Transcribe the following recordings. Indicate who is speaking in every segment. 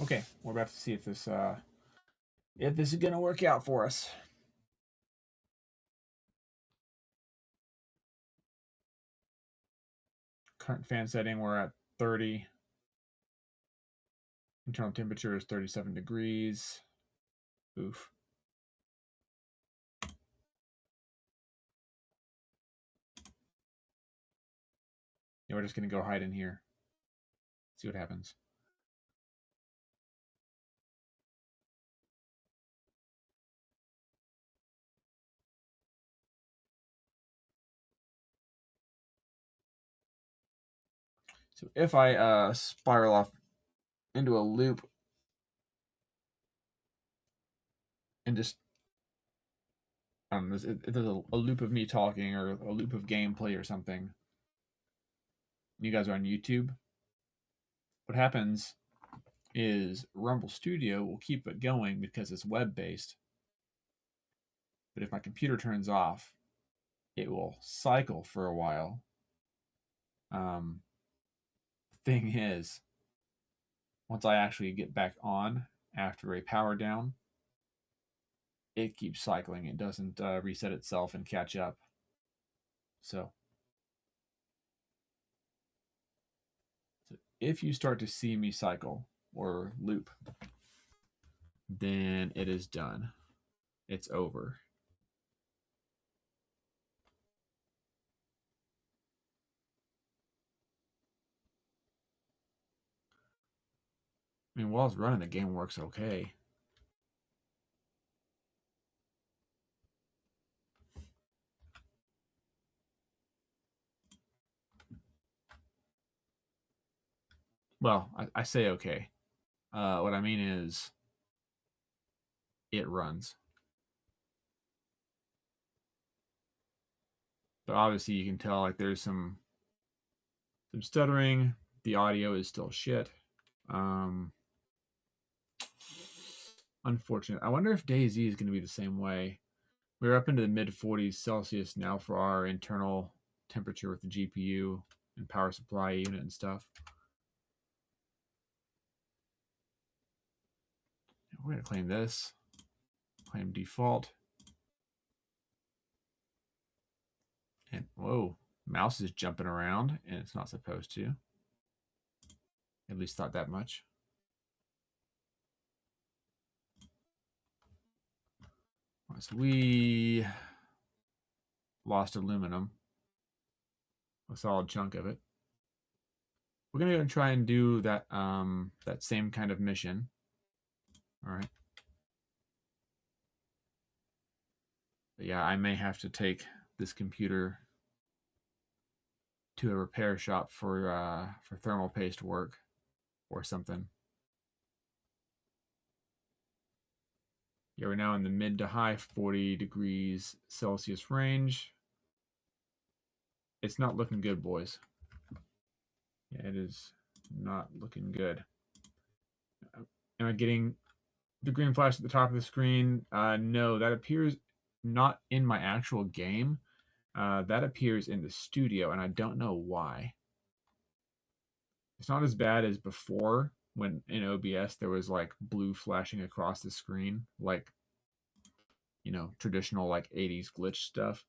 Speaker 1: Okay, we're about to see if this is gonna work out for us. Current fan setting, we're at 30. Internal temperature is 37 degrees. Oof. Yeah, we're just gonna go hide in here. See what happens. So if I spiral off into a loop and just if there's a loop of me talking or a loop of gameplay or something, you guys are on YouTube. What happens is Rumble Studio will keep it going because it's web based. But if my computer turns off, it will cycle for a while. Um, thing is, once I actually get back on after a power down, it keeps cycling. It doesn't reset itself and catch up. So if you start to see me cycle or loop, then it is done. It's over. I mean, while it's running, the game works okay. Well, I say okay. What I mean is, it runs. But obviously, you can tell like there's some stuttering. The audio is still shit. Um, unfortunate. I wonder if DayZ is going to be the same way. We're up into the mid 40s Celsius now for our internal temperature with the GPU and power supply unit and stuff. We're going to claim this. Claim default. And whoa, mouse is jumping around and it's not supposed to. At least thought that much. So we lost aluminum, a solid chunk of it. We're gonna go and try and do that that same kind of mission. All right. But yeah, I may have to take this computer to a repair shop for thermal paste work or something. Yeah, we're now in the mid to high 40 degrees Celsius range. It's not looking good, boys. Yeah, it is not looking good. Am I getting the green flash at the top of the screen? No, that appears not in my actual game. That appears in the studio, and I don't know why. It's not as bad as before when in OBS there was like blue flashing across the screen, like traditional like 80s glitch stuff.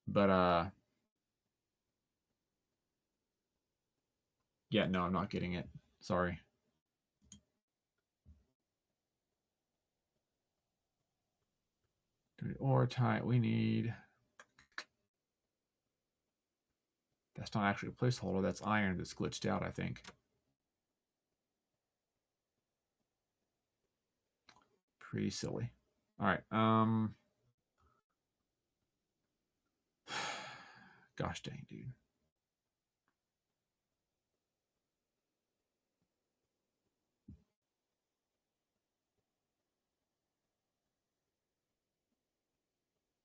Speaker 1: But yeah, no, I'm not getting it. Sorry. Ore type we need. That's not actually a placeholder. That's iron that's glitched out, I think. Pretty silly. All right. Gosh dang, dude.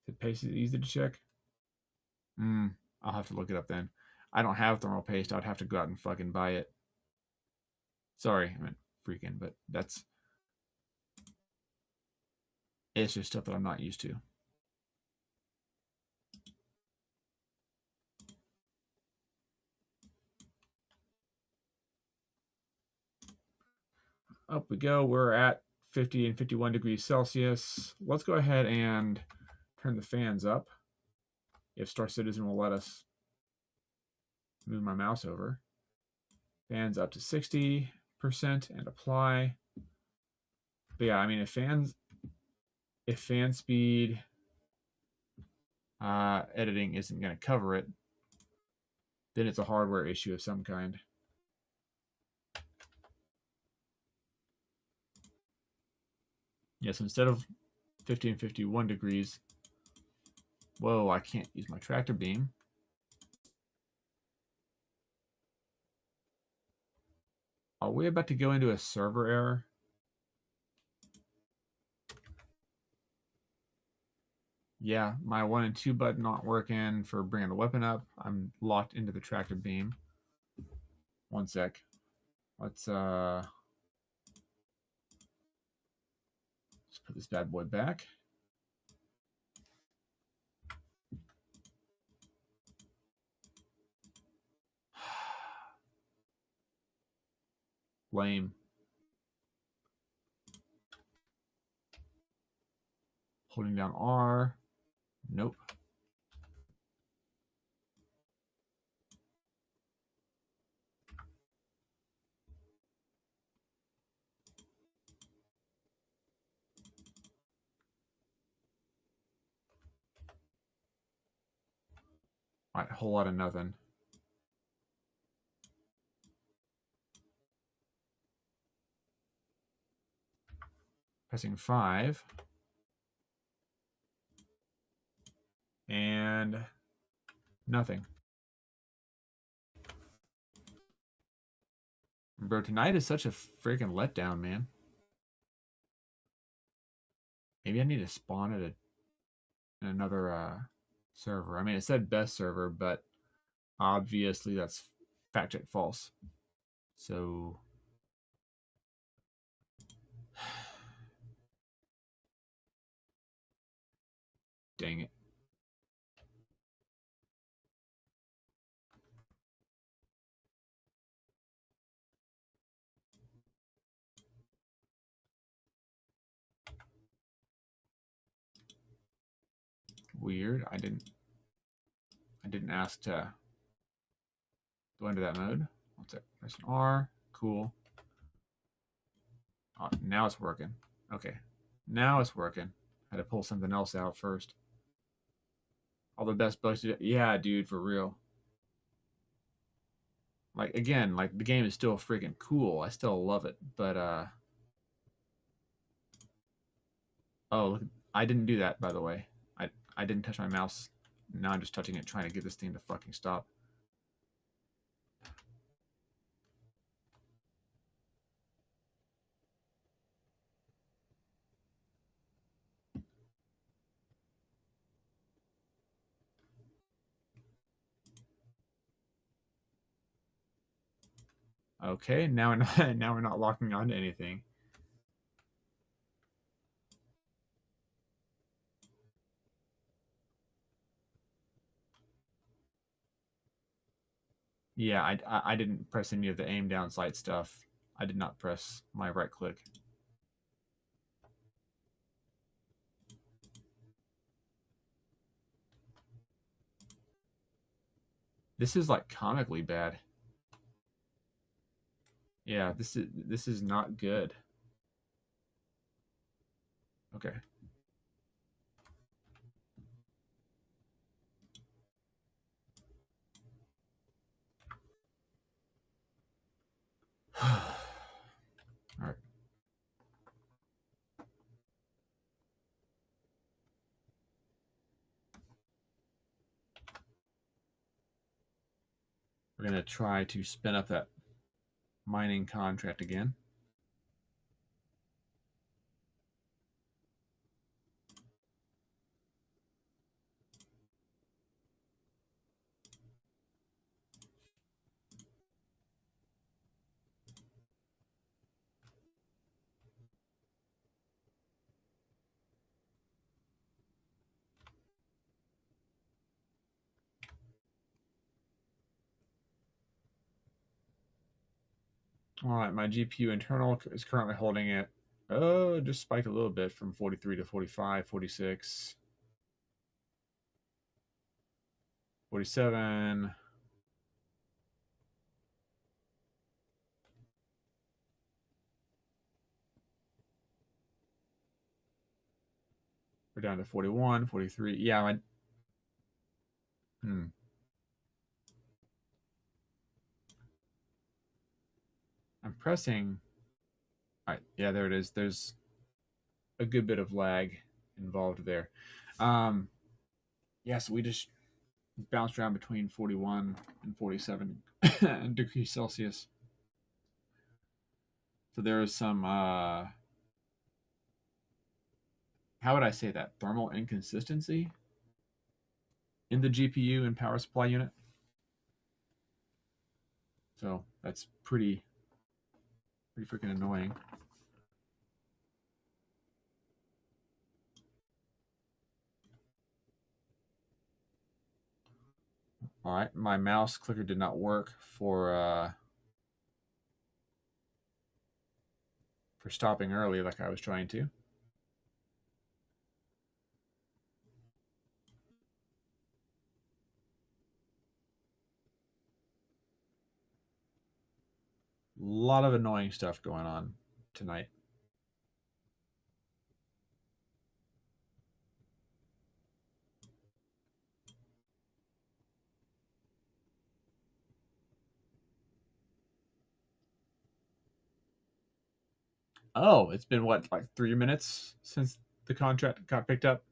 Speaker 1: Is it paste easy to check? I'll have to look it up then. I don't have thermal paste. I'd have to go out and fucking buy it. Sorry, I meant freaking, but it's just stuff that I'm not used to. Up we go. We're at 50 and 51 degrees Celsius. Let's go ahead and turn the fans up. If Star Citizen will let us move my mouse over. Fans up to 60% and apply. But yeah, I mean, if fan speed editing isn't going to cover it, then it's a hardware issue of some kind. Yes, instead of 50 and 51 degrees, whoa, I can't use my tractor beam. Are we about to go into a server error? Yeah, my 1 and 2 button not working for bringing the weapon up. I'm locked into the tractor beam. One sec. Let's put this bad boy back. Lame. Holding down R. Nope. All right, whole lot of nothing. Pressing 5. And nothing. Bro, tonight is such a freaking letdown, man. Maybe I need to spawn it in another server. I mean, it said best server, but obviously that's fact check false. So dang it. Weird. I didn't ask to go into that mode. What's it? Press an R. Cool. Oh, now it's working. Okay. Now it's working. I had to pull something else out first. All the best bugs. Yeah, dude, for real. Like, again, like, the game is still freaking cool. I still love it. But, oh, look, I didn't do that, by the way. I didn't touch my mouse. Now I'm just touching it, trying to get this thing to fucking stop. Okay, now we're not, now we're not locking onto anything. Yeah, I didn't press any of the aim down sight stuff. I did not press my right click. This is like comically bad. Yeah, this is not good. Okay. All right. We're going to try to spin up that mining contract again. All right, my GPU internal is currently holding it. Oh, it just spiked a little bit from 43 to 45, 46, 47. We're down to 41, 43. Yeah, I'm pressing. All right, yeah, there it is. There's a good bit of lag involved there. Yeah, so we just bounced around between 41 and 47 degrees Celsius. So there is some, how would I say that? Thermal inconsistency in the GPU and power supply unit. So that's pretty freaking annoying. All right, my mouse clicker did not work for stopping early like I was trying to. A lot of annoying stuff going on tonight. Oh, it's been what, like 3 minutes since the contract got picked up?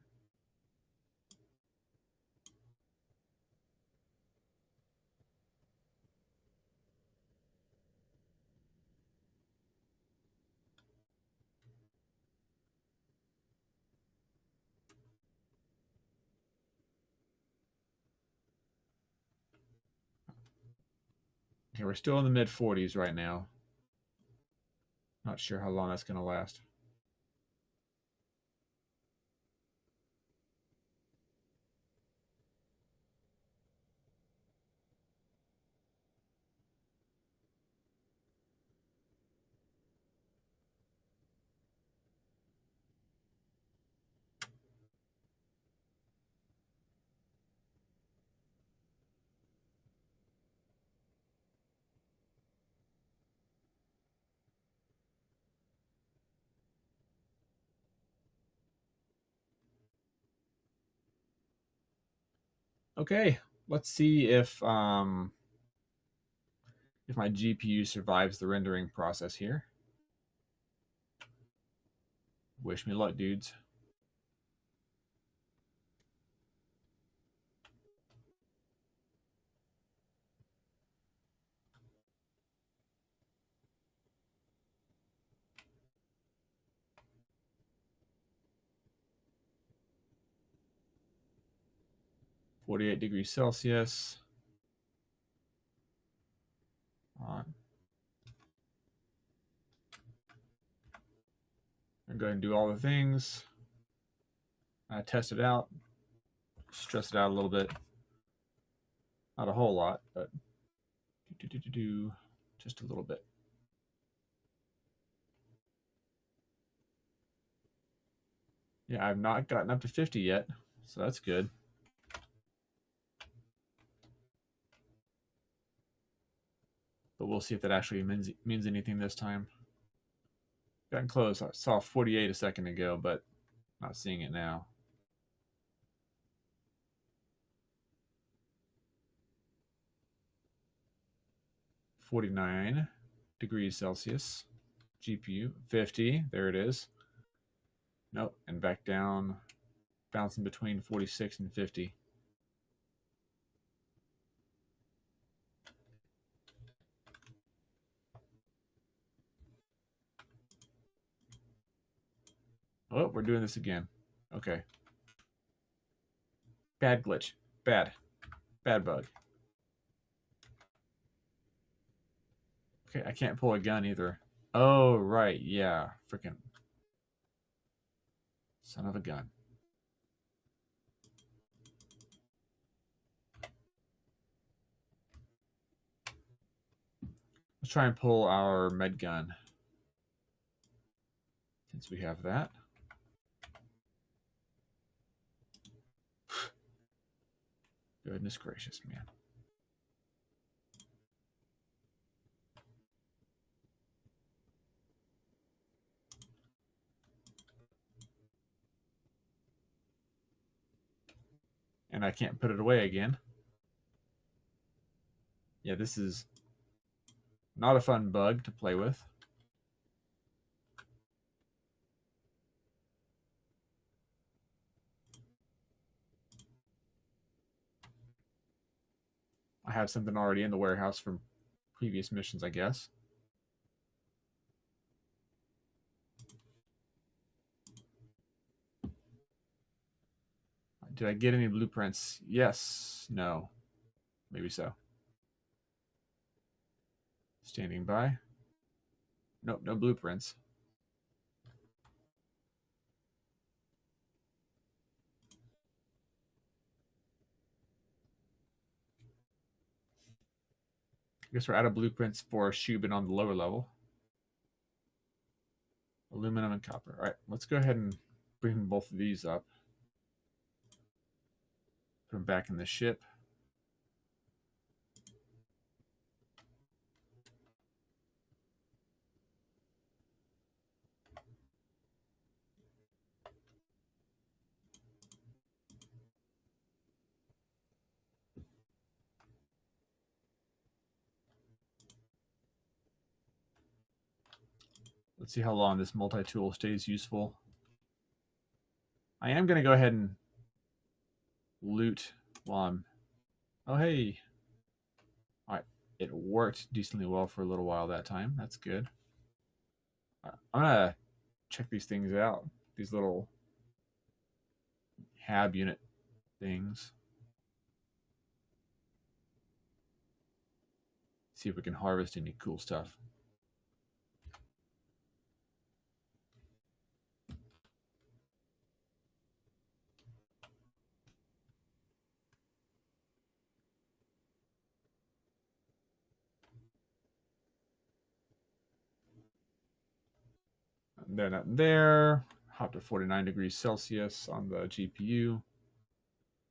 Speaker 1: Okay, we're still in the mid 40s right now. Not sure how long that's going to last. Okay, let's see if my GPU survives the rendering process here. Wish me luck, dudes. .48 degrees Celsius. On. I'm going to do all the things. Test it out. Stress it out a little bit. Not a whole lot, but just a little bit. Yeah, I've not gotten up to 50 yet, so that's good. But we'll see if that actually means anything this time. Gotten close. I saw 48 a second ago, but not seeing it now. .49 degrees Celsius. GPU 50. There it is. Nope, and back down, bouncing between 46 and 50. Oh, we're doing this again. Okay. Bad glitch. Bad bug. Okay, I can't pull a gun either. Oh, right. Yeah. Freaking son of a gun. Let's Let's try and pull our med gun since we have that. Goodness gracious, man. And I can't put it away again. Yeah, this is not a fun bug to play with. I have something already in the warehouse from previous missions, I guess. Did I get any blueprints? Yes. No. Maybe so. Standing by. Nope, no blueprints. I guess we're out of blueprints for Shubin on the lower level. Aluminum and copper. All right, let's go ahead and bring both of these up. Put them back in the ship. Let's see how long this multi-tool stays useful. I am going to go ahead and loot while I'm... Oh, hey. All right. It worked decently well for a little while that time. That's good. Right. I'm going to check these things out. These little hab unit things. See if we can harvest any cool stuff. They're not there. Hop to 49 degrees Celsius on the GPU.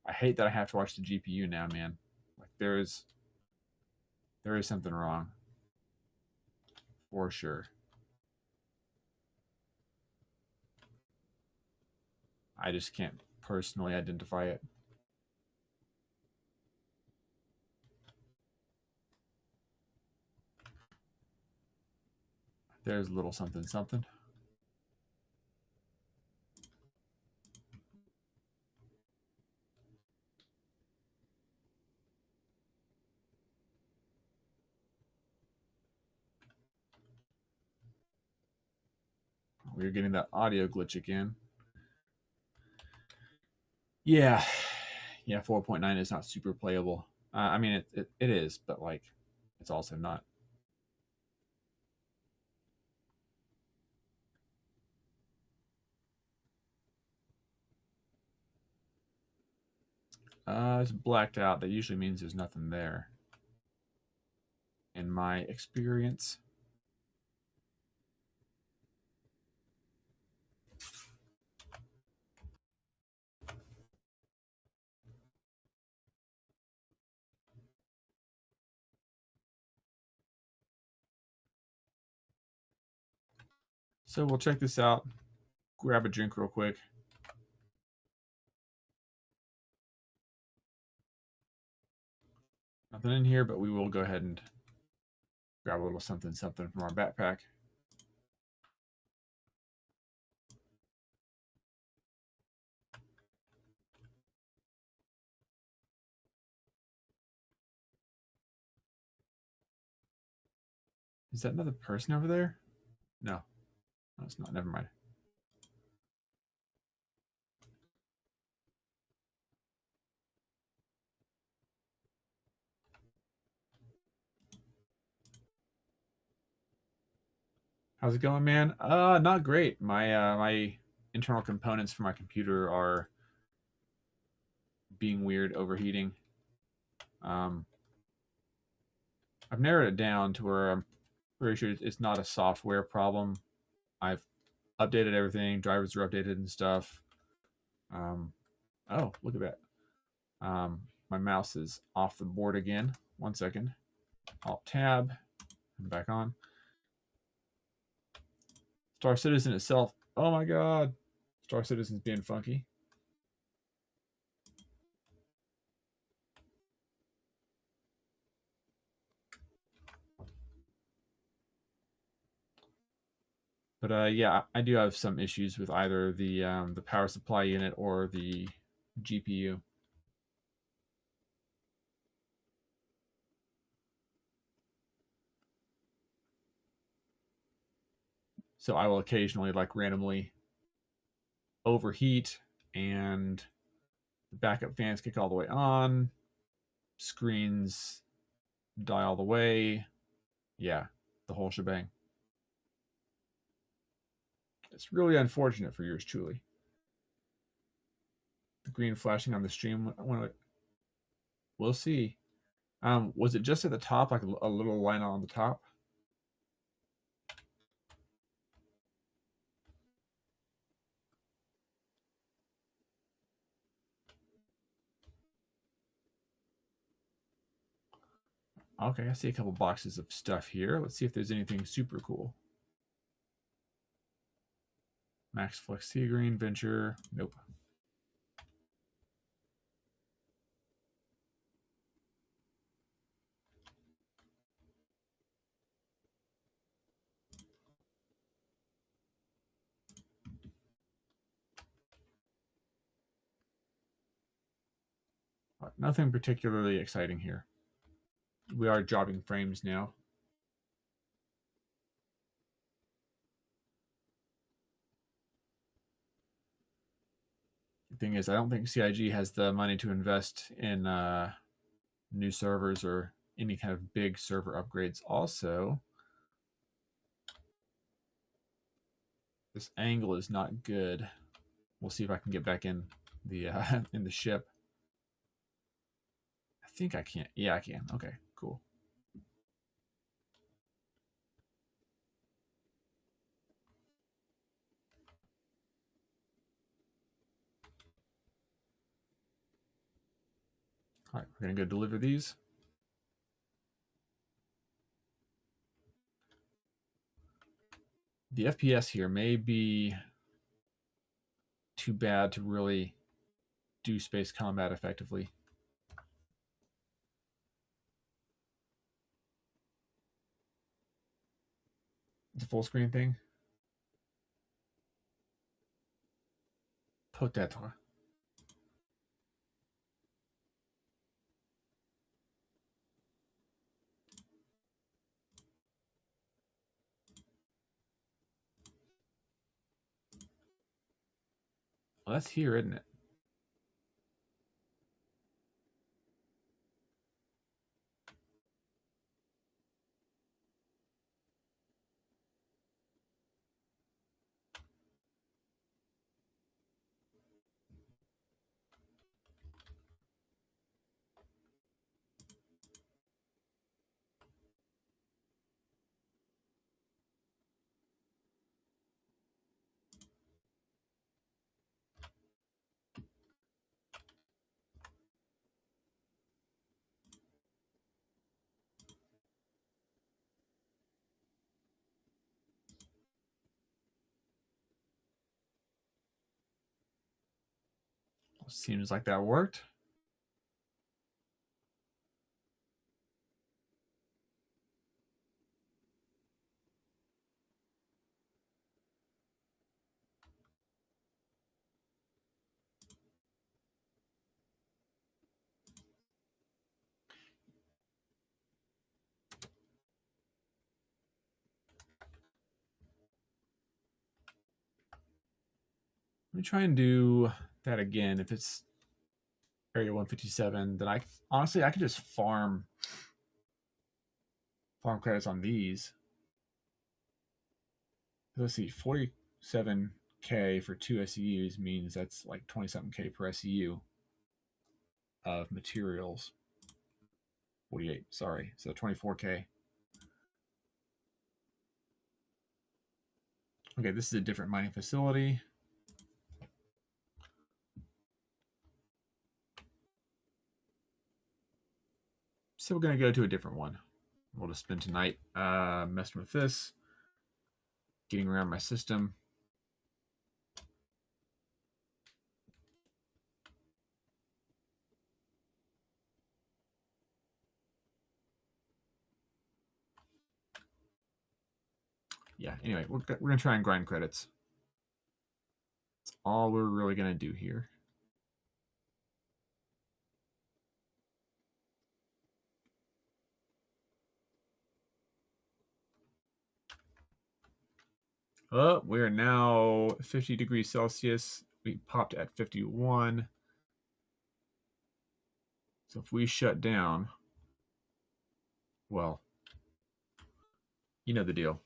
Speaker 1: I hate that I have to watch the GPU now, man. Like there is something wrong. For sure. I just can't personally identify it. There's a little something something. We're getting that audio glitch again. Yeah. Yeah, 4.9 is not super playable. I mean, it is, but like, it's also not. It's blacked out. That usually means there's nothing there. In my experience. So we'll check this out. Grab a drink real quick. Nothing in here, but we will go ahead and grab a little something something from our backpack. Is that another person over there? No. No, it's not. Never mind. How's it going, man? Not great. My internal components for my computer are being weird, overheating. I've narrowed it down to where Pretty sure it's not a software problem. I've updated everything. Drivers are updated and stuff. Oh, look at that. My mouse is off the board again. 1 second. Alt tab. I'm back on. Star Citizen itself. Oh my god. Star Citizen's being funky. But yeah, I do have some issues with either the power supply unit or the GPU. So I will occasionally like randomly overheat and the backup fans kick all the way on, screens die all the way. Yeah, the whole shebang. It's really unfortunate for yours truly. The green flashing on the stream. We'll see. Was it just at the top, like a little line on the top? Okay, I see a couple boxes of stuff here. Let's see if there's anything super cool. Max Flex Sea Green Venture. Nope. Nothing particularly exciting here. We are dropping frames now. The thing is, I don't think CIG has the money to invest in new servers or any kind of big server upgrades. Also, this angle is not good. We'll see if I can get back in the in the ship. I think I can't. Yeah, I can. Okay, cool. All right, we're gonna go deliver these. The FPS here may be too bad to really do space combat effectively. It's a full screen thing. Peut-être. Well, that's here, isn't it? Seems like that worked. Let me try and do that again. If it's Area 157, then I honestly I could just farm credits on these. Let's see, 47K for 2 SEUs means that's like 20 something K per SEU of materials. 48, sorry. So 24K. Okay, this is a different mining facility. So we're going to go to a different one. We'll just spend tonight messing with this, getting around my system. Yeah, anyway, we're going to try and grind credits. That's all we're really going to do here. Oh, we're now 50 degrees Celsius. We popped at 51. So if we shut down, well, you know the deal.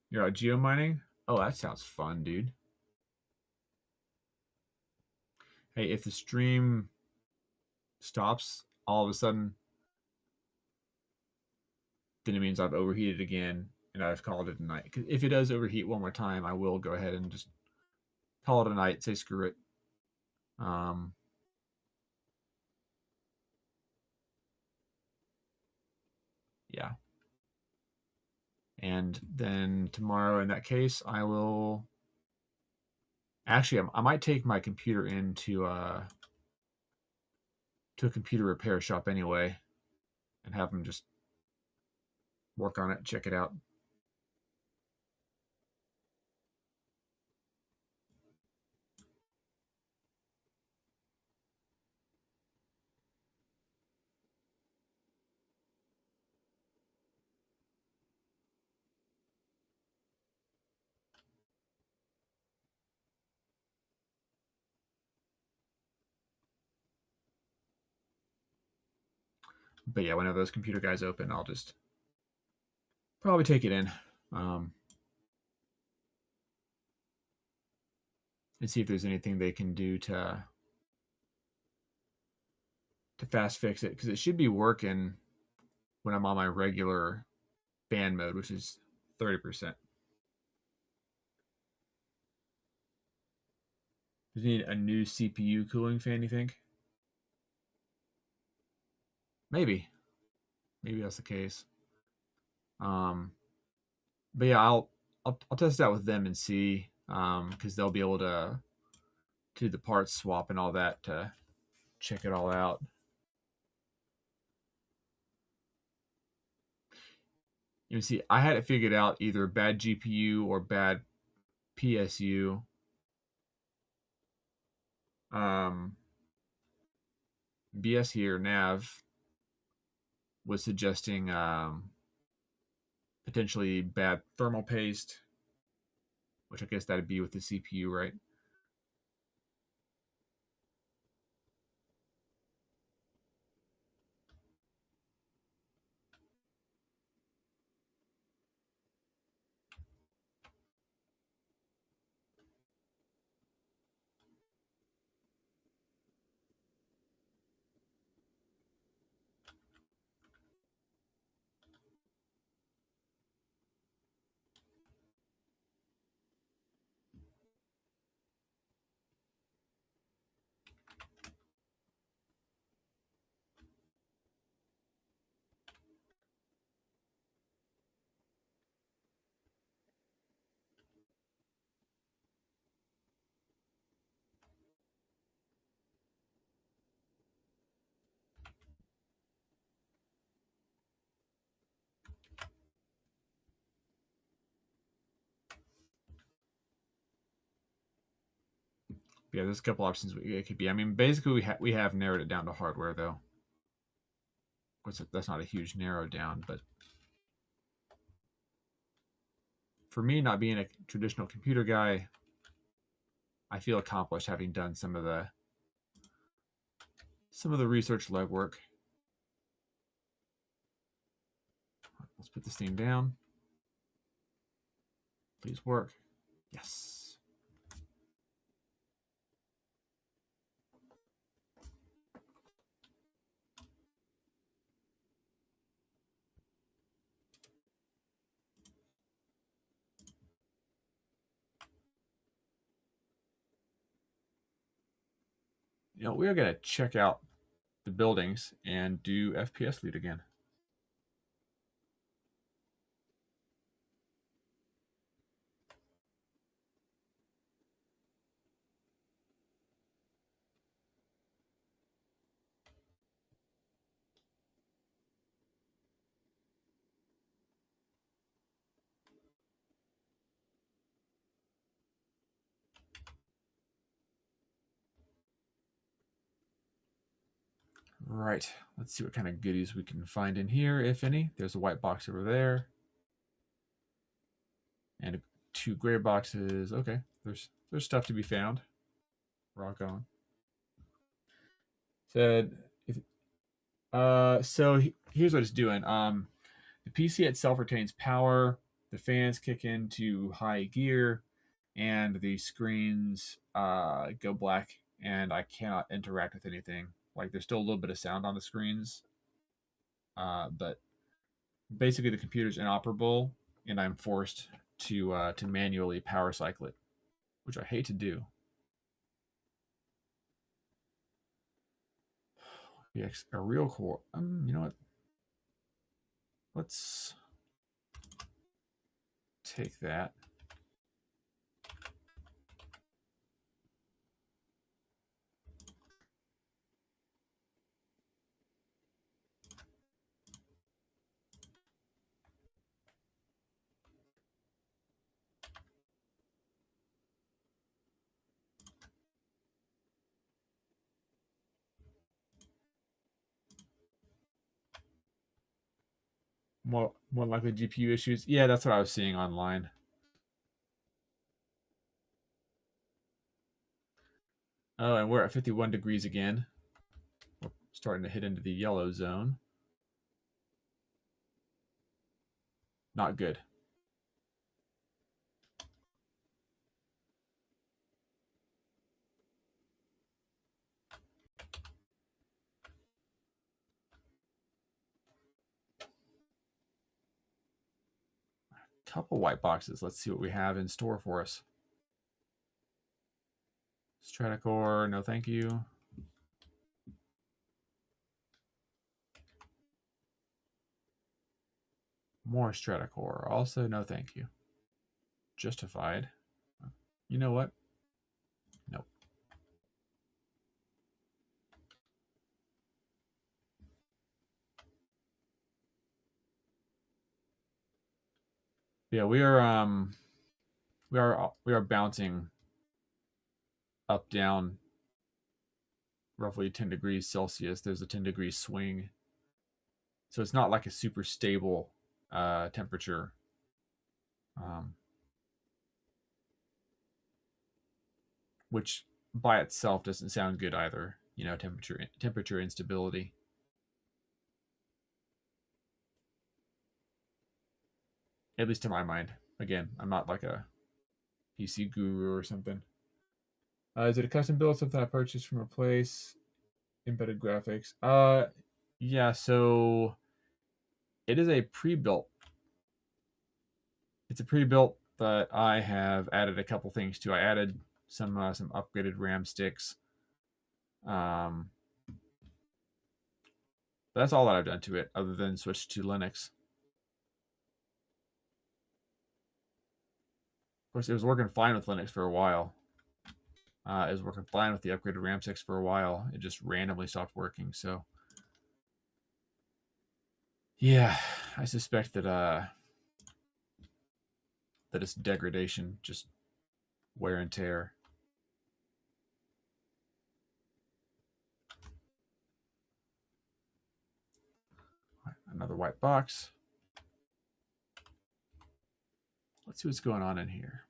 Speaker 1: You're out geomining? Oh, that sounds fun, dude. Hey, if the stream stops all of a sudden, then it means I've overheated again and I've called it a night. Because if it does overheat one more time, I will go ahead and just call it a night, say screw it. Yeah. And then tomorrow, in that case, I will. Actually, I might take my computer into to a computer repair shop anyway, and have them just work on it, check it out. But yeah, whenever those computer guys open, I'll just probably take it in and see if there's anything they can do to fast fix it, because it should be working when I'm on my regular fan mode, which is 30%. Does it need a new CPU cooling fan, you think? Maybe that's the case. But yeah, I'll test it out with them and see, because they'll be able to do the parts swap and all that to check it all out. You see, I had it figured out, either bad GPU or bad PSU. BS here, Nav was suggesting potentially bad thermal paste, which I guess that'd be with the CPU, right? Yeah, there's a couple options it could be. I mean, basically we have narrowed it down to hardware, though. Of course, that's not a huge narrow down, but for me, not being a traditional computer guy, I feel accomplished having done some of the research legwork. Let's put this thing down. Please work. Yes. we're going to check out the buildings and do FPS loot again. Right, let's see what kind of goodies we can find in here, if any. There's a white box over there. And 2 gray boxes. Okay, there's stuff to be found. Rock on. Said, so here's what it's doing. The PC itself retains power. The fans kick into high gear, and the screens go black, and I cannot interact with anything. Like there's still a little bit of sound on the screens, but basically the computer's inoperable, and I'm forced to manually power cycle it, which I hate to do. Yeah, a real core. You know what? Let's take that. More likely GPU issues. Yeah, that's what I was seeing online. Oh, and we're at 51 degrees again. We're starting to hit into the yellow zone. Not good. Couple white boxes. Let's see what we have in store for us. Stratacore, no thank you. More Stratacore, also no thank you. Justified. You know what? Nope. Yeah, we are bouncing up down roughly 10 degrees Celsius. There's a 10 degree swing. So it's not like a super stable temperature. Which by itself doesn't sound good either. Temperature instability. At least to my mind. Again, I'm not like a PC guru or something. Is it a custom build, something I purchased from a place? Embedded graphics. Yeah. So it is a pre-built. It's a pre-built, but I have added a couple things to. I added some upgraded RAM sticks. But that's all that I've done to it, other than switch to Linux. Of course, it was working fine with Linux for a while. It was working fine with the upgraded RAM sticks for a while. It just randomly stopped working. So, yeah, I suspect that it's degradation, just wear and tear. Another white box. Let's see what's going on in here.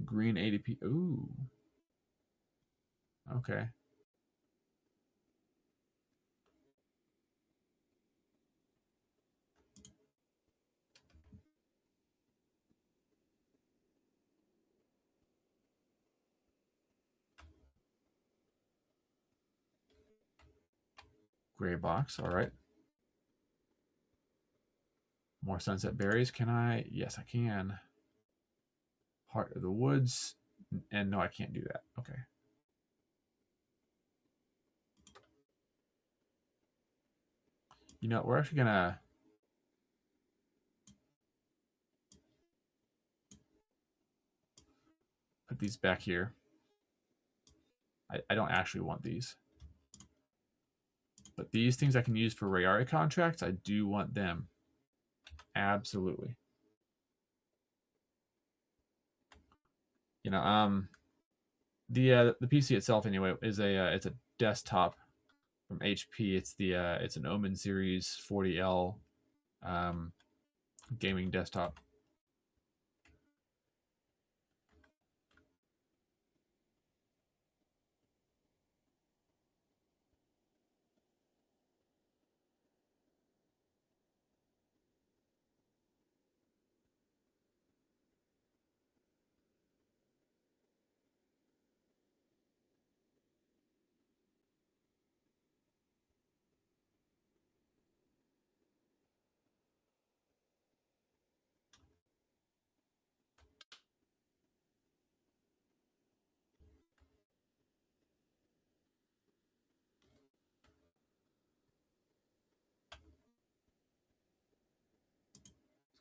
Speaker 1: Green ADP. Ooh. Okay. Gray box. All right. More sunset berries. Can I? Yes, I can. Heart of the Woods. And no, I can't do that. Okay. You know, we're actually gonna put these back here. I don't actually want these. But these things I can use for Rayari contracts, I do want them. Absolutely. You know, the PC itself anyway is it's a desktop from HP. It's an Omen Series 40L gaming desktop.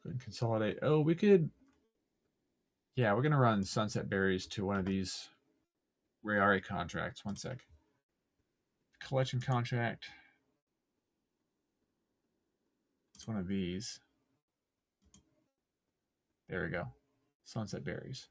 Speaker 1: Let's go ahead and consolidate. Oh, we could. Yeah, we're gonna run Sunset Berries to one of these Rayari contracts. One sec. Collection contract. It's one of these. There we go. Sunset Berries.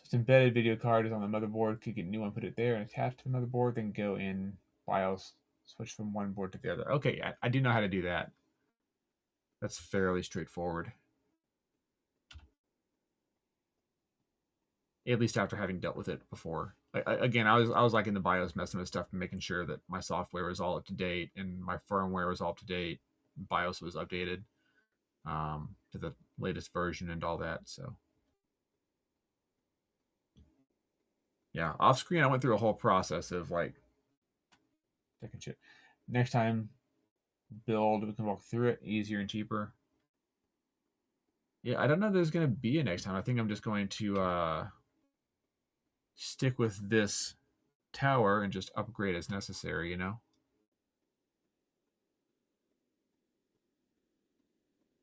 Speaker 1: Just embedded video card is on the motherboard. Could get a new one, put it there, and attach to the motherboard. Then go in BIOS, switch from one board to the other. Okay, I do know how to do that. That's fairly straightforward. At least after having dealt with it before. Again, I was like in the BIOS messing with stuff and making sure that my software was all up to date and my firmware was all up to date. BIOS was updated to the latest version and all that. So yeah, off screen I went through a whole process of like taking shit. Next time build, we can walk through it easier and cheaper. Yeah, I don't know if there's gonna be a next time. I think I'm just going to stick with this tower and just upgrade as necessary, you know?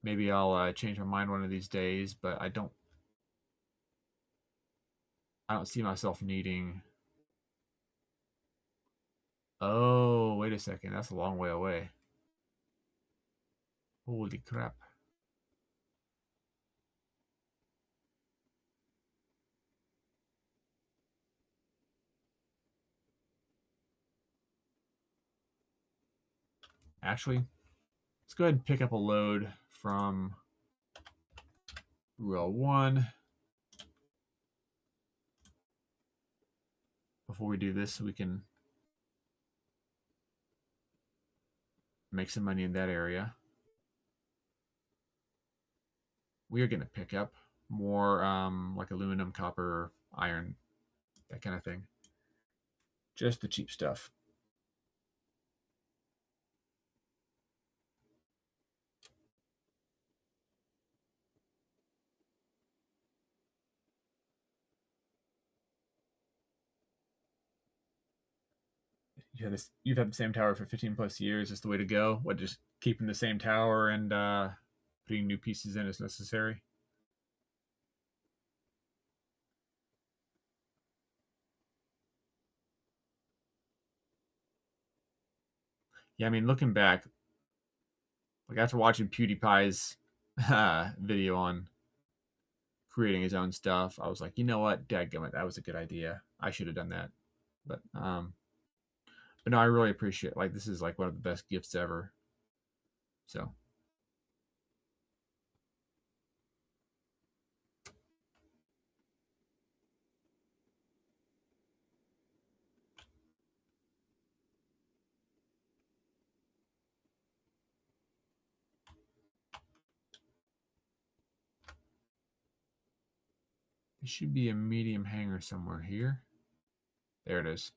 Speaker 1: Maybe I'll change my mind one of these days, but I don't see myself needing. Oh, wait a second. That's a long way away. Holy crap. Actually, let's go ahead and pick up a load from UL1 before we do this so we can make some money in that area. We are going to pick up more like aluminum, copper, iron, that kind of thing. Just the cheap stuff. You've had the same tower for 15 plus years. Is the way to go. What, just keeping the same tower and putting new pieces in as necessary? Yeah, I mean, looking back, like after watching PewDiePie's video on creating his own stuff, I was like, you know what, dadgummit, that was a good idea. I should have done that. But no, I really appreciate it. Like this is like one of the best gifts ever. So It should be a medium hanger somewhere here. There it is.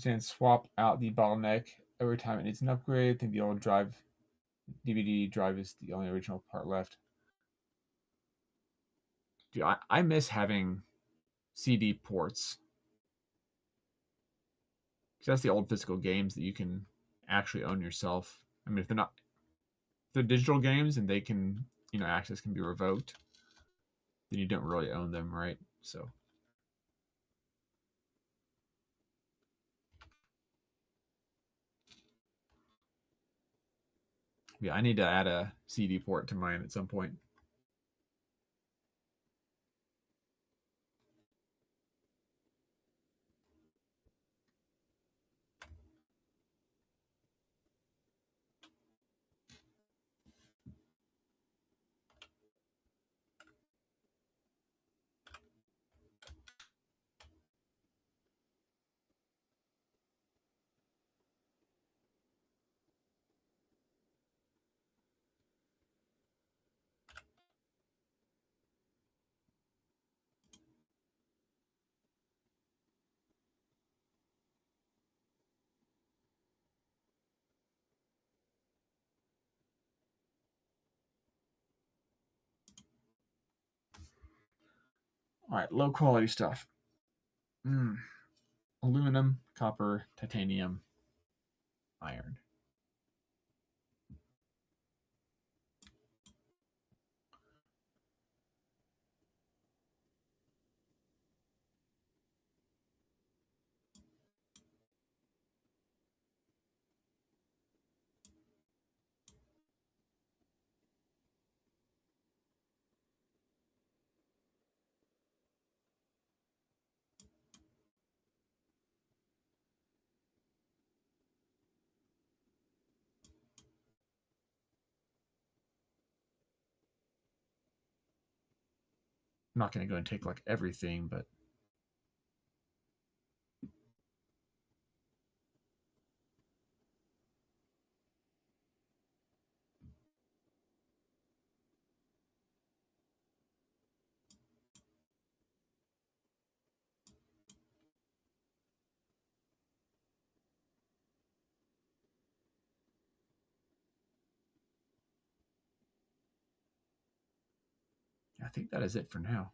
Speaker 1: And swap out the bottleneck every time it needs an upgrade. I think the old drive, DVD drive, is the only original part left. Dude, I miss having CD ports. Because that's the old physical games that you can actually own yourself. I mean, if they're digital games and they can, access can be revoked, then you don't really own them, right? So. Yeah, I need to add a CD port to mine at some point. All right, low quality stuff. Aluminum, copper, titanium, iron. I'm not going to go and take like everything, but I think that is it for now.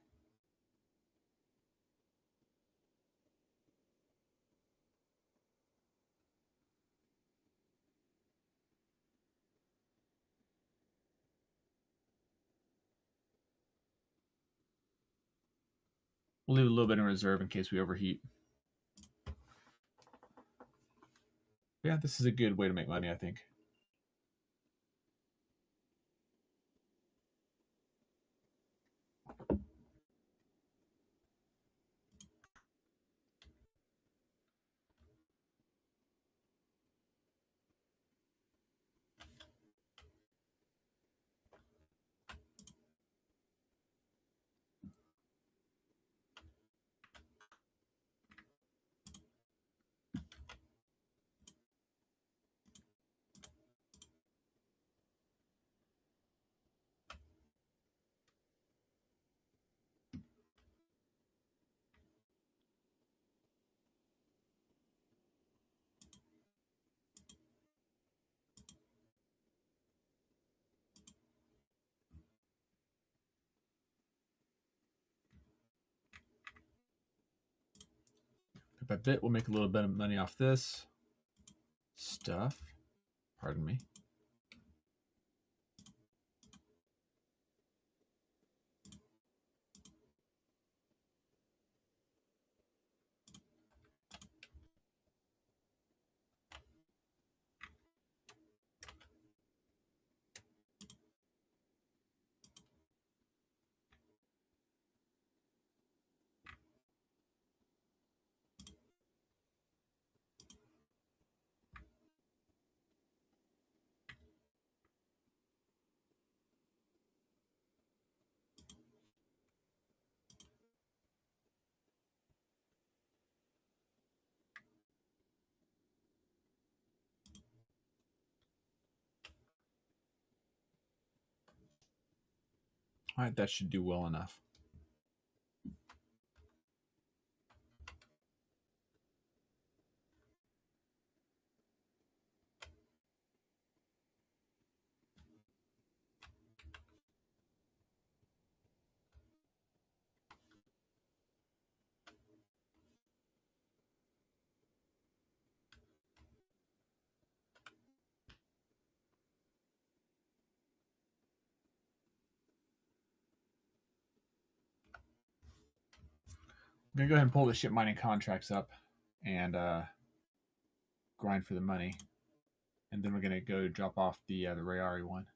Speaker 1: We'll leave a little bit in reserve in case we overheat. Yeah, this is a good way to make money, I think. Bit by bit, we'll make a little bit of money off this stuff. Pardon me. All right, that should do well enough. I'm gonna go ahead and pull the ship mining contracts up and grind for the money, and then we're gonna go drop off the Rayari one.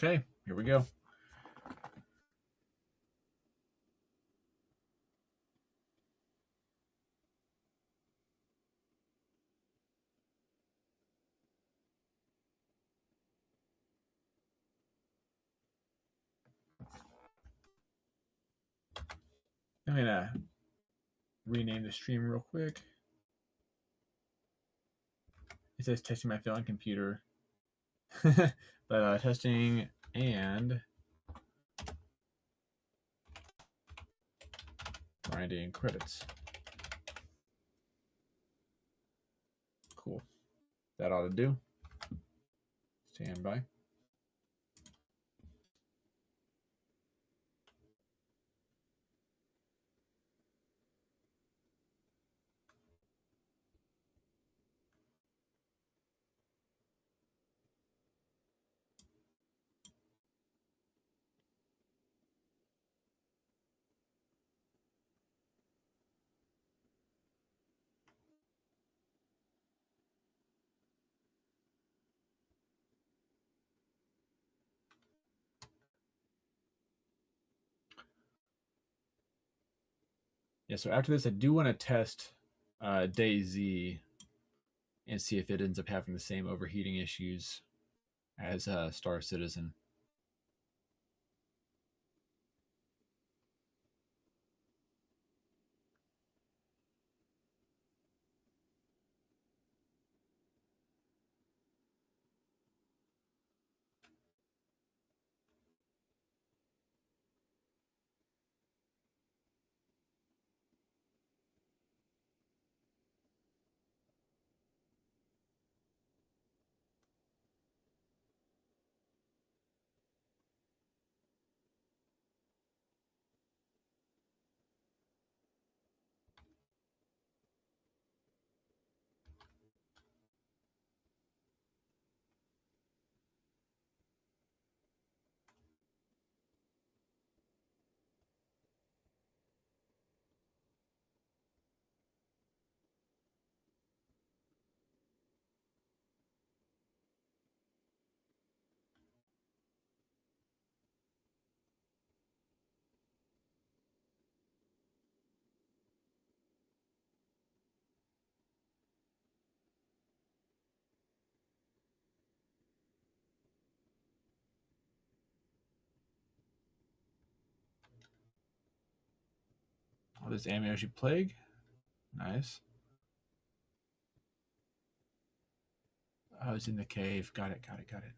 Speaker 1: Okay, here we go. I'm gonna rename the stream real quick. It says testing my phone computer, but testing and grinding credits. Cool. That ought to do. Stand by. Yeah, so after this, I do want to test DayZ and see if it ends up having the same overheating issues as Star Citizen. Oh, this Amyoshi Plague. Nice. Oh, it's in the cave. Got it, got it, got it.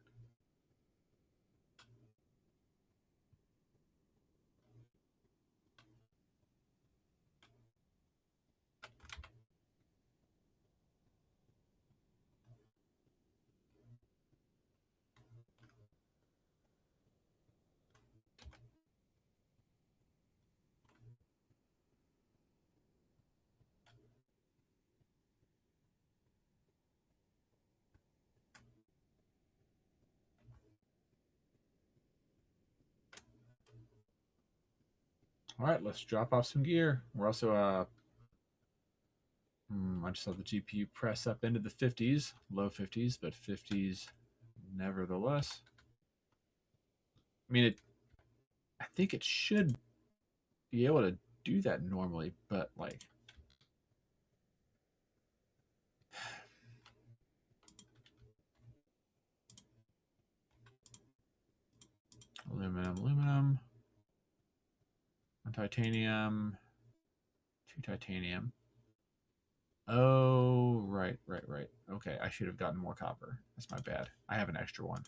Speaker 1: All right, let's drop off some gear. We're also I just saw the GPU press up into the 50s, low 50s, but 50s nevertheless. I mean, I think it should be able to do that normally, but like, aluminum, titanium, 2 titanium. Oh, right. Okay, I should have gotten more copper. That's my bad. I have an extra one.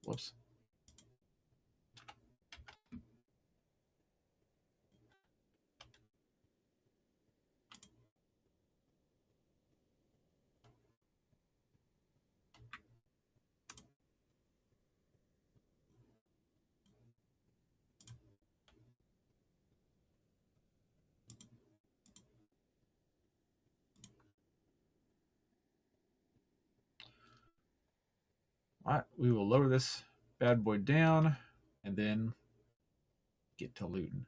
Speaker 1: Whoops. All right, we will lower this bad boy down and then get to looting.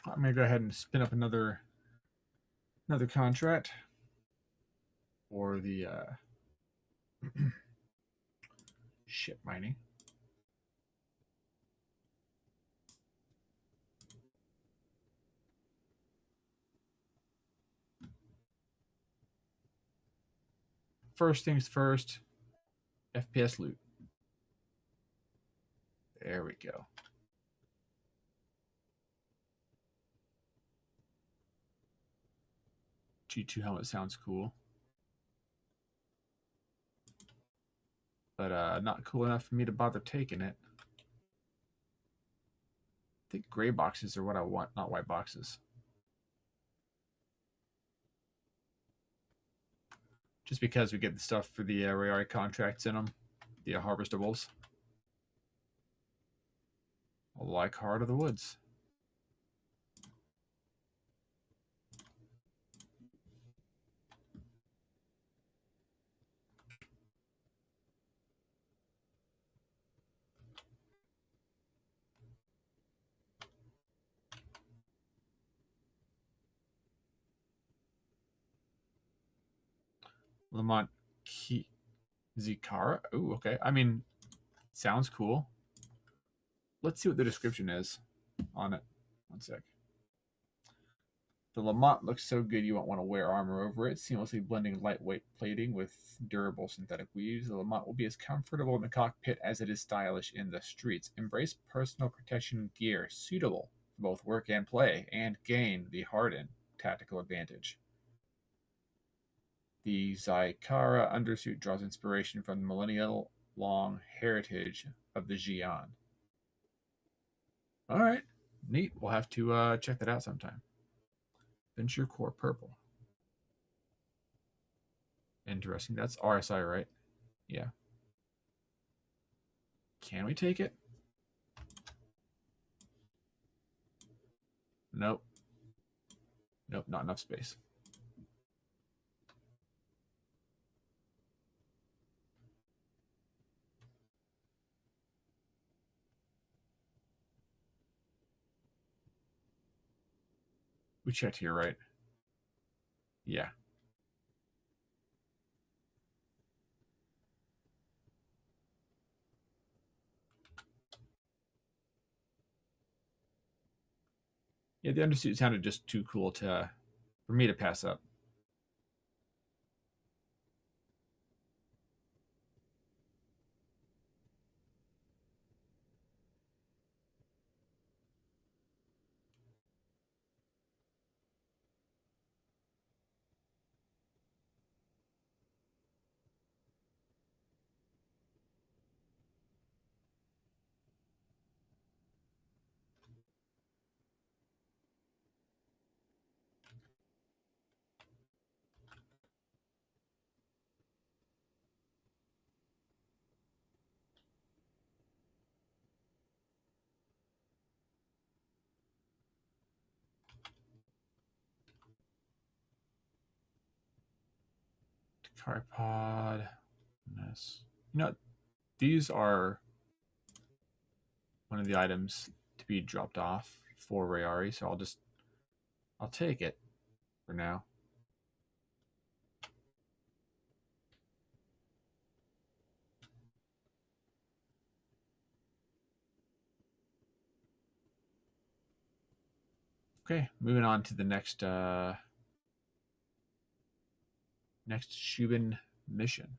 Speaker 1: I'm gonna go ahead and spin up another contract for the ship mining. First things first, FPS loot. There we go. G2 helmet sounds cool, but not cool enough for me to bother taking it. I think gray boxes are what I want, not white boxes. Just because we get the stuff for the Rayari contracts in them, the harvestables. Like Heart of the Woods. Lamont Zikara. Oh, okay. I mean, sounds cool. Let's see what the description is on it. One sec. The Lamont looks so good you won't want to wear armor over it, seamlessly blending lightweight plating with durable synthetic weaves. The Lamont will be as comfortable in the cockpit as it is stylish in the streets. Embrace personal protection gear suitable for both work and play, and gain the hardened tactical advantage. The Zykara undersuit draws inspiration from the millennial-long heritage of the Xi'an. All right, neat. We'll have to check that out sometime. Venture Core Purple. Interesting. That's RSI, right? Yeah. Can we take it? Nope. Nope, not enough space. We checked here, right? Yeah. Yeah, the undersuit sounded just too cool to for me to pass up. Tripod. Yes. You know, these are one of the items to be dropped off for Rayari, so I'll take it for now. Okay, moving on to the next next Shubin mission.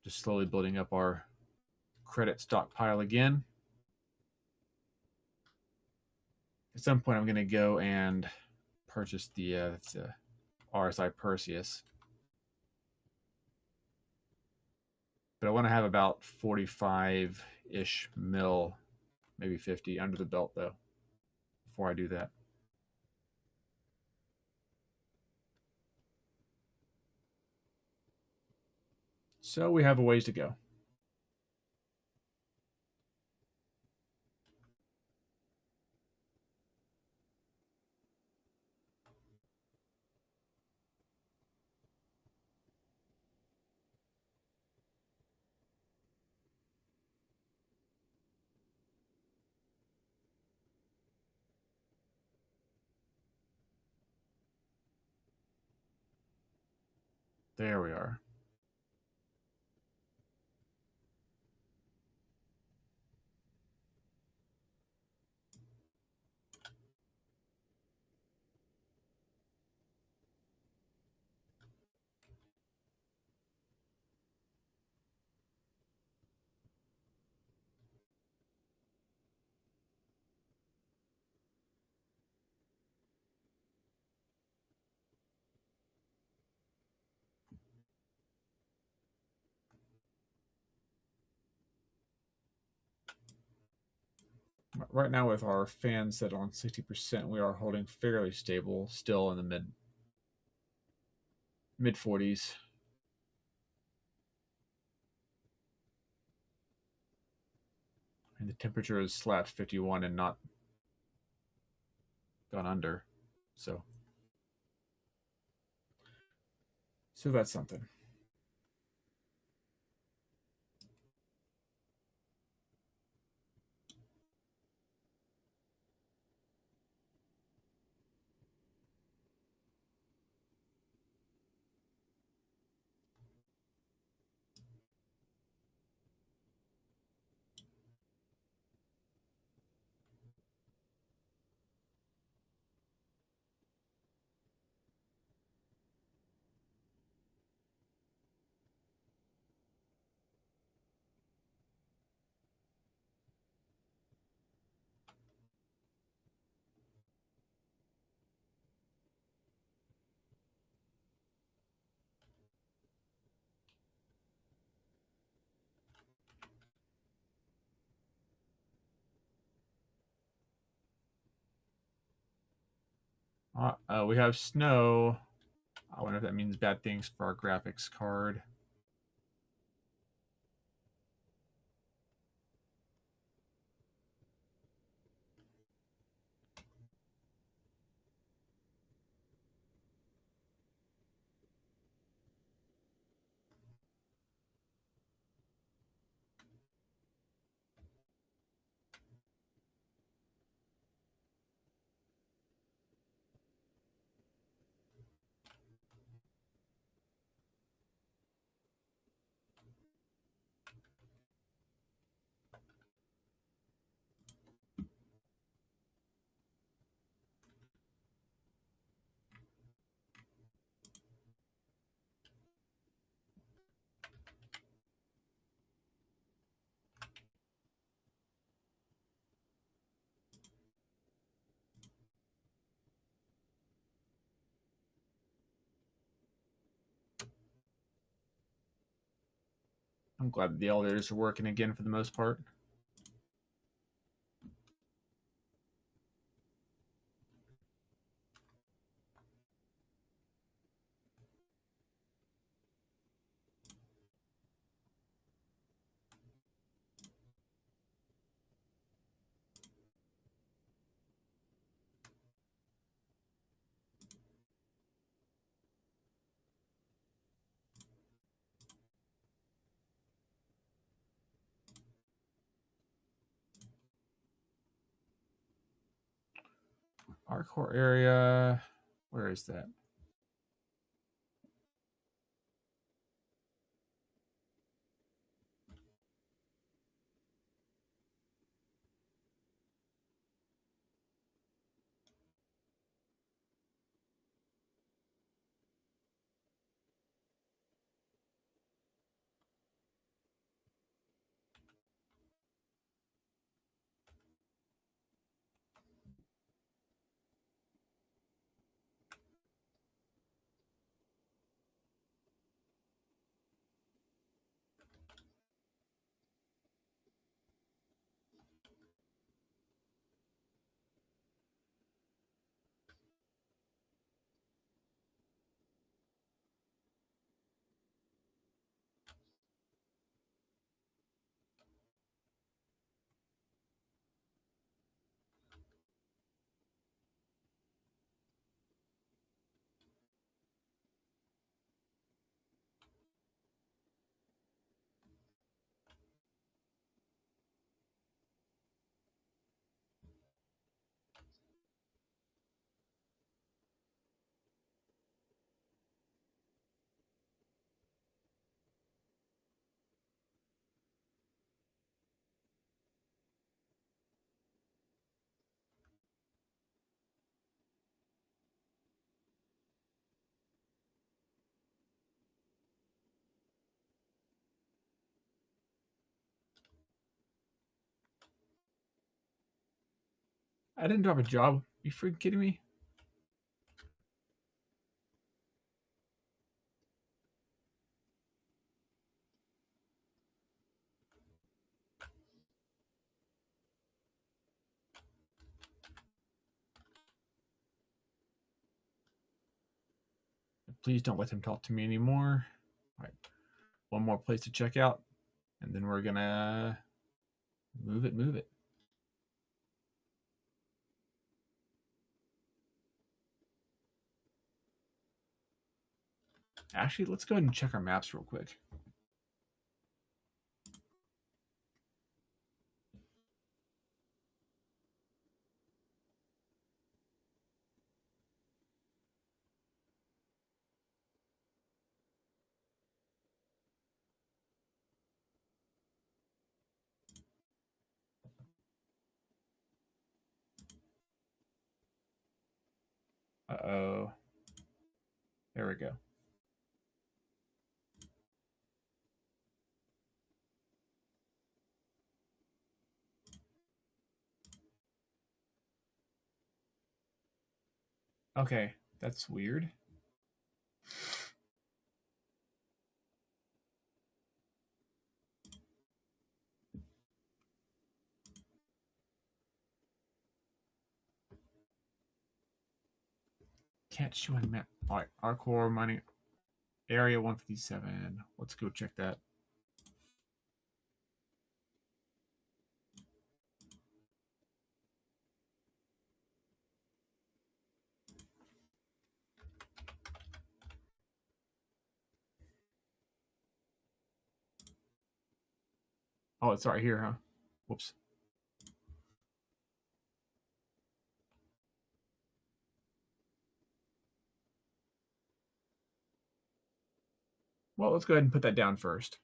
Speaker 1: Just slowly building up our credit stockpile again. At some point, I'm going to go and purchase the RSI Perseus. But I want to have about 45-ish mil, maybe 50 under the belt, though, before I do that. So we have a ways to go. There we are. Right now, with our fans set on 60%, we are holding fairly stable, still in the mid 40s. And the temperature is slapped 51 and not gone under. So that's something. We have snow. I wonder if that means bad things for our graphics card. I'm glad the elevators are working again for the most part. Our core area, where is that? I didn't drop a job. Are you freaking kidding me? Please don't let him talk to me anymore. All right. One more place to check out, and then we're gonna move it. Actually, let's go ahead and check our maps real quick. Uh-oh. There we go. Okay, that's weird. Can't show any map. All right, our core mining area 157. Let's go check that. Oh, it's right here, huh? Whoops. Well, let's go ahead and put that down first.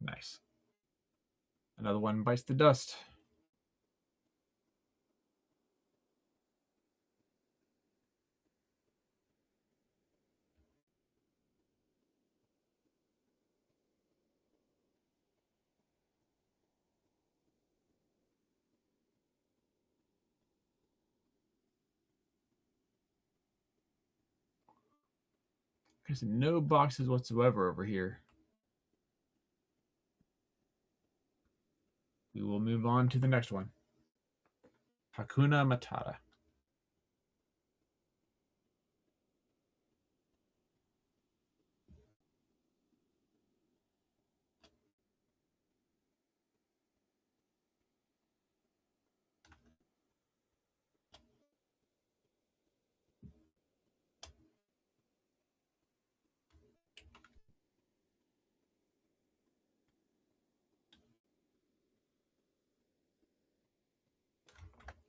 Speaker 1: Nice. Another one bites the dust. There's no boxes whatsoever over here. We will move on to the next one. Hakuna Matata.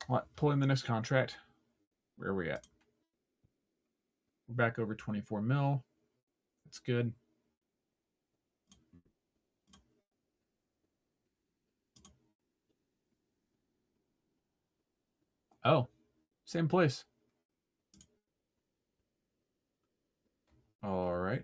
Speaker 1: What? Pulling the next contract. Where are we at? We're back over 24 mil. That's good. Oh, same place. All right.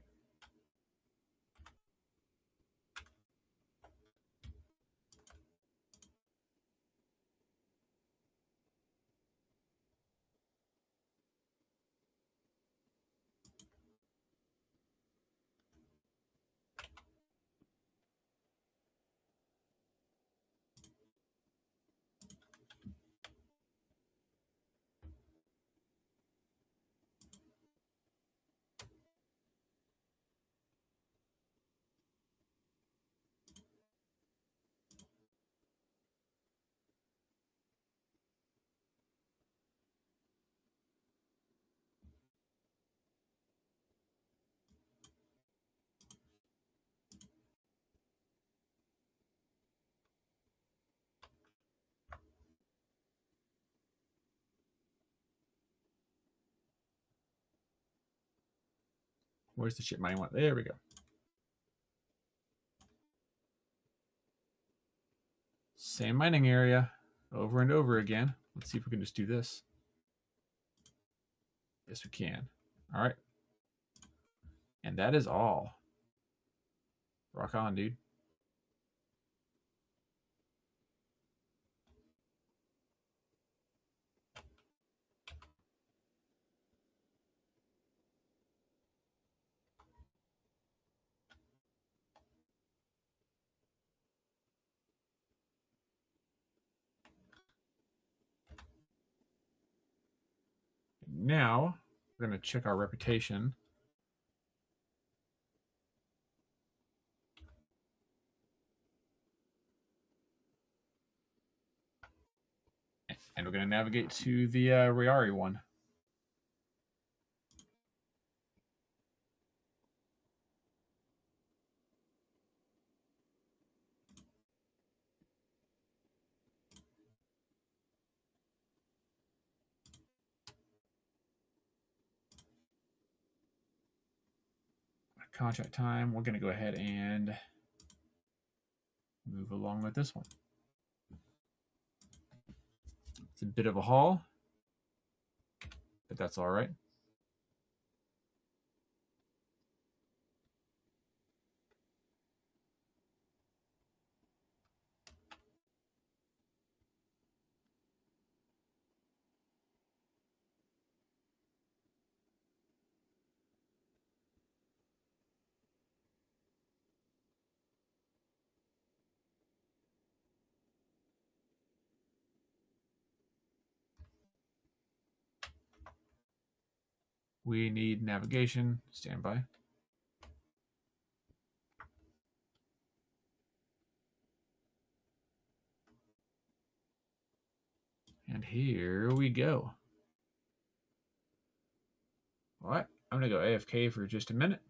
Speaker 1: Where's the ship mining one? There we go. Same mining area over and over again. Let's see if we can just do this. Yes, we can. All right. And that is all. Rock on, dude. Now, we're going to check our reputation. And we're going to navigate to the Rayari one. Contract time, we're going to go ahead and move along with this one. It's a bit of a haul, but that's all right. We need navigation. Stand by. And here we go. All right, I'm going to go AFK for just a minute.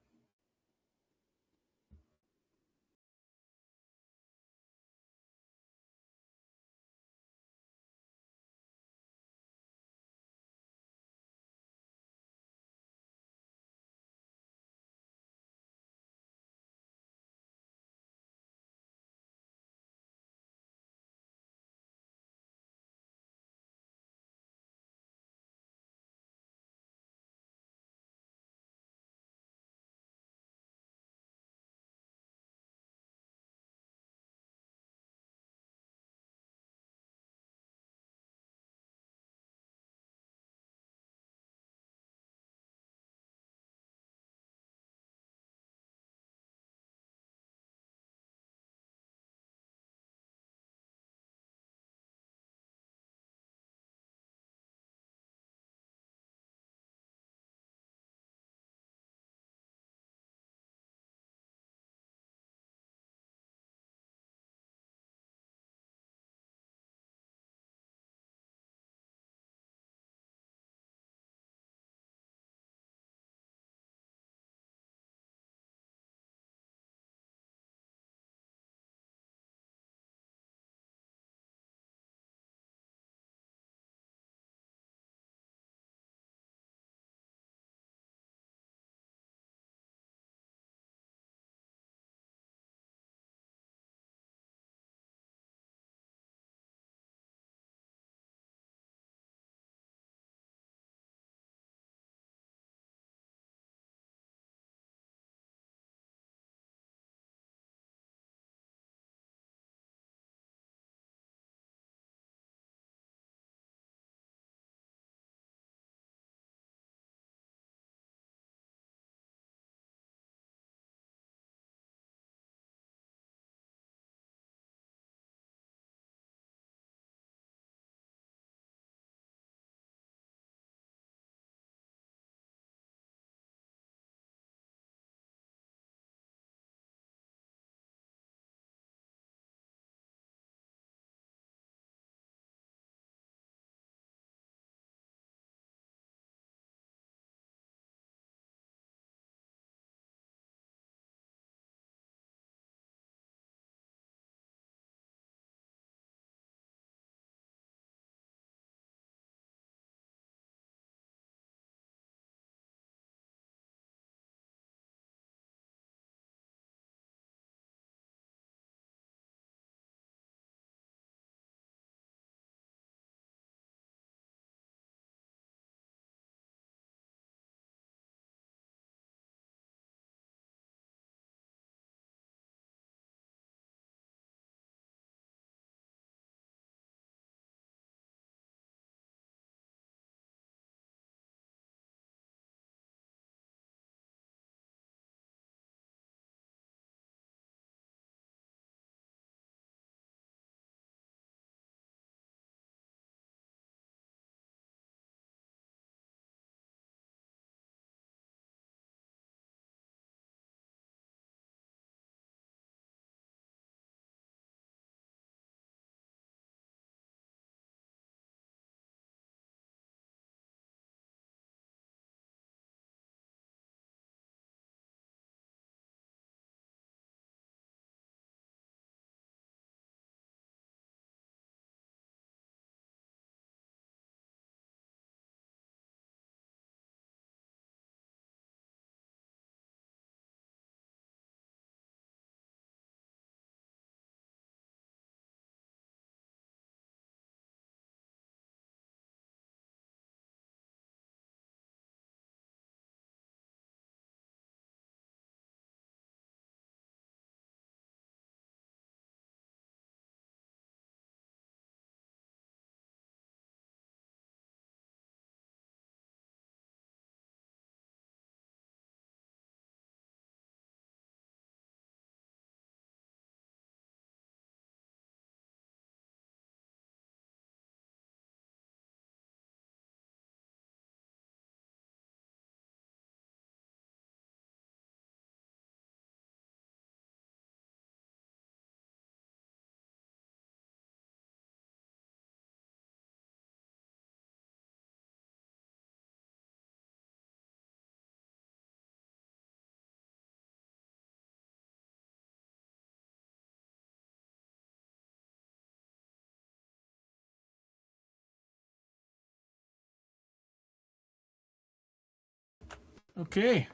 Speaker 1: Okay,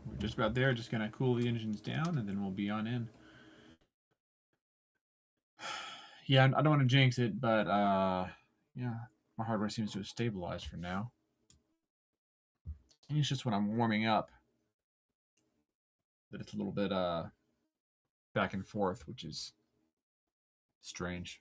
Speaker 1: we're just about there. Just gonna cool the engines down, and then we'll be on in. Yeah, I don't want to jinx it, but yeah, my hardware seems to have stabilized for now. I think it's just when I'm warming up that it's a little bit back and forth, which is strange.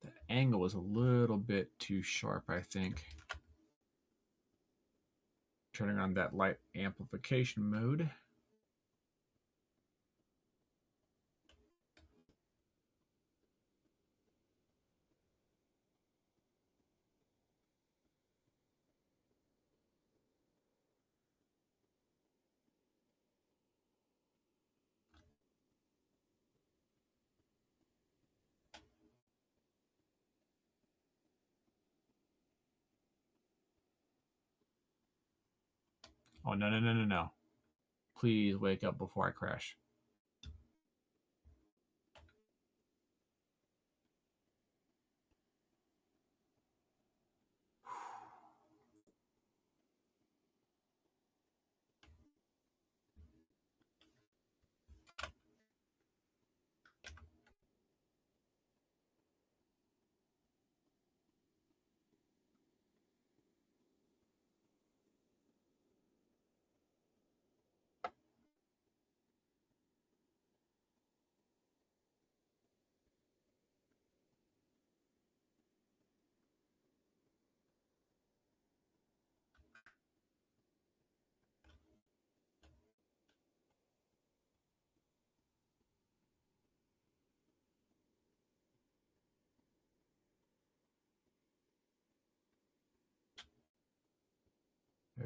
Speaker 1: The angle is a little bit too sharp, I think. Turning on that light amplification mode. Oh, no, no, no, no, no. Please wake up before I crash.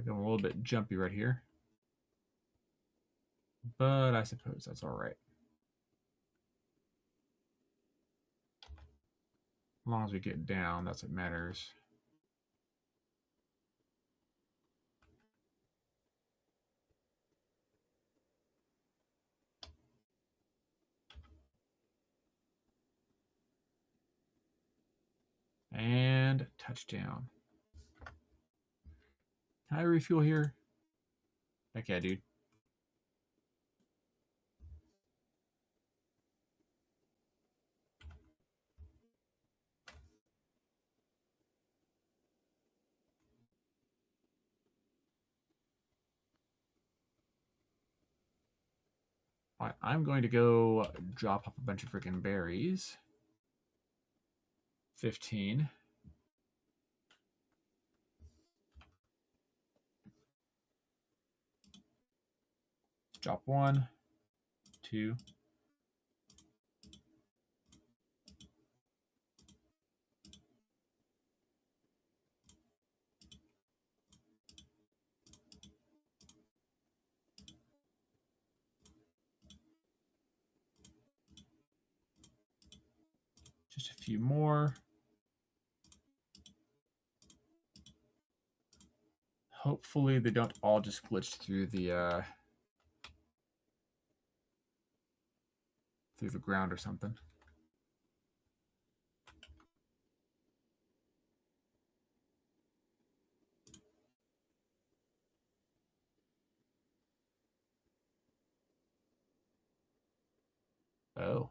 Speaker 1: I'm a little bit jumpy right here, but I suppose that's all right. As long as we get down, that's what matters. And touchdown. Can I refuel here? Heck yeah, dude. All right, I'm going to go drop off a bunch of freaking berries. 15. Drop 1, 2. Just a few more. Hopefully they don't all just glitch through the ground or something. Oh.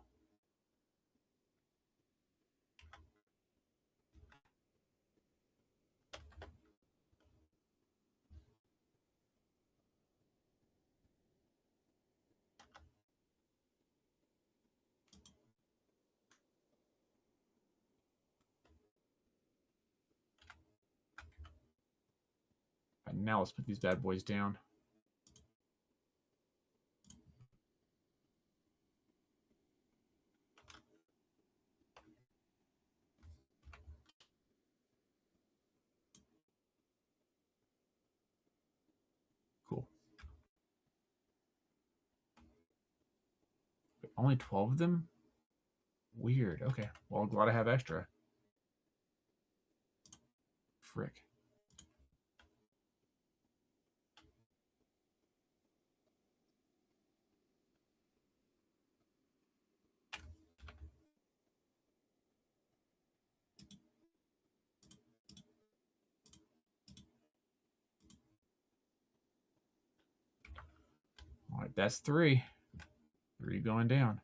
Speaker 1: Right, now let's put these bad boys down. Only 12 of them? Weird. Okay. Well, glad I have extra. Frick. All right, that's 3. 3 going down.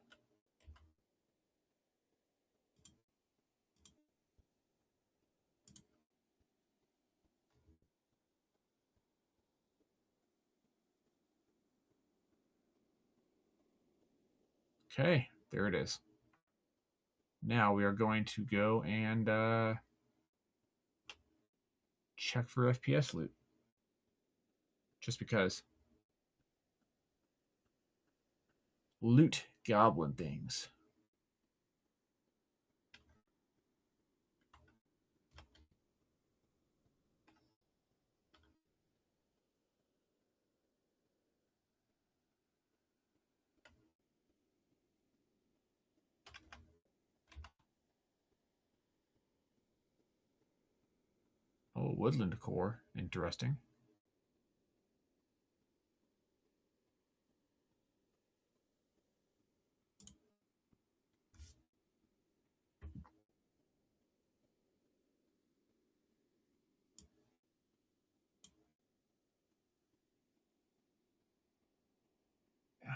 Speaker 1: Okay, there it is. Now we are going to go and check for FPS loot. Just because. Loot goblin things. Oh, woodland core. Interesting.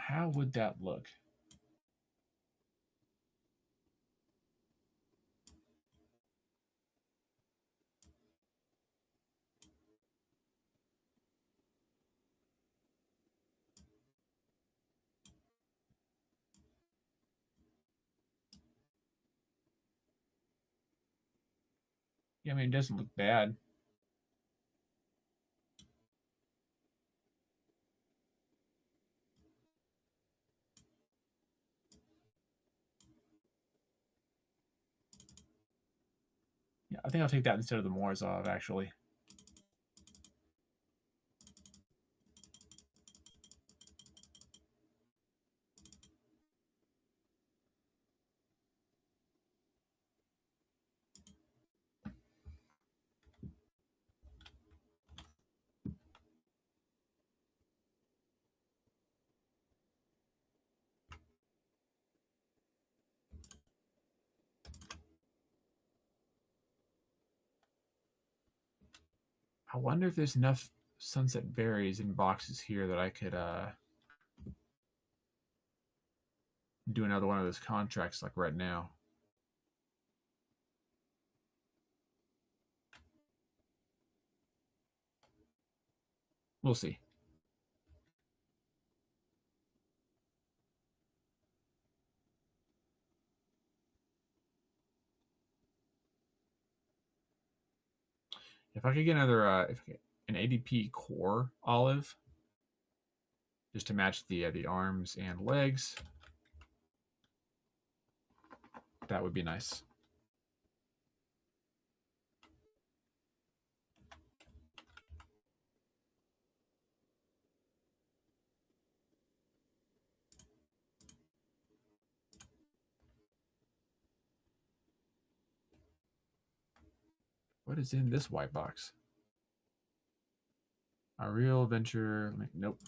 Speaker 1: How would that look? Yeah, I mean, it doesn't look bad. Yeah, I think I'll take that instead of the Morozov, actually. I wonder if there's enough sunset berries in boxes here that I could do another one of those contracts like right now. We'll see. If I could get another, an ADP core olive, just to match the arms and legs, that would be nice. What is in this white box? A real adventure. Nope.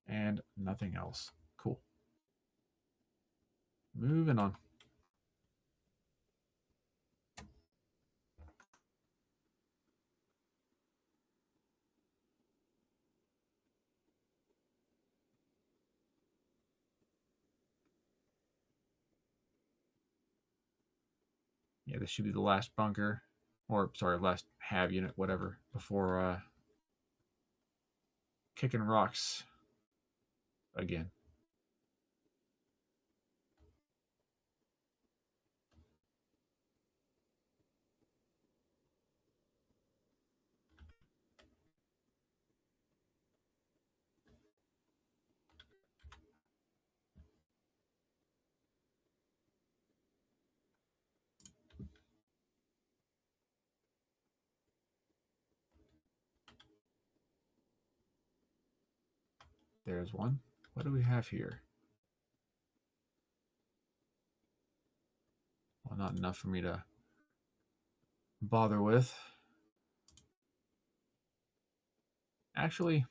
Speaker 1: And nothing else. Cool. Moving on. Yeah, this should be the last bunker. Or, sorry, last half unit, whatever, before kicking rocks again. There's one. What do we have here? Well, not enough for me to bother with. Actually,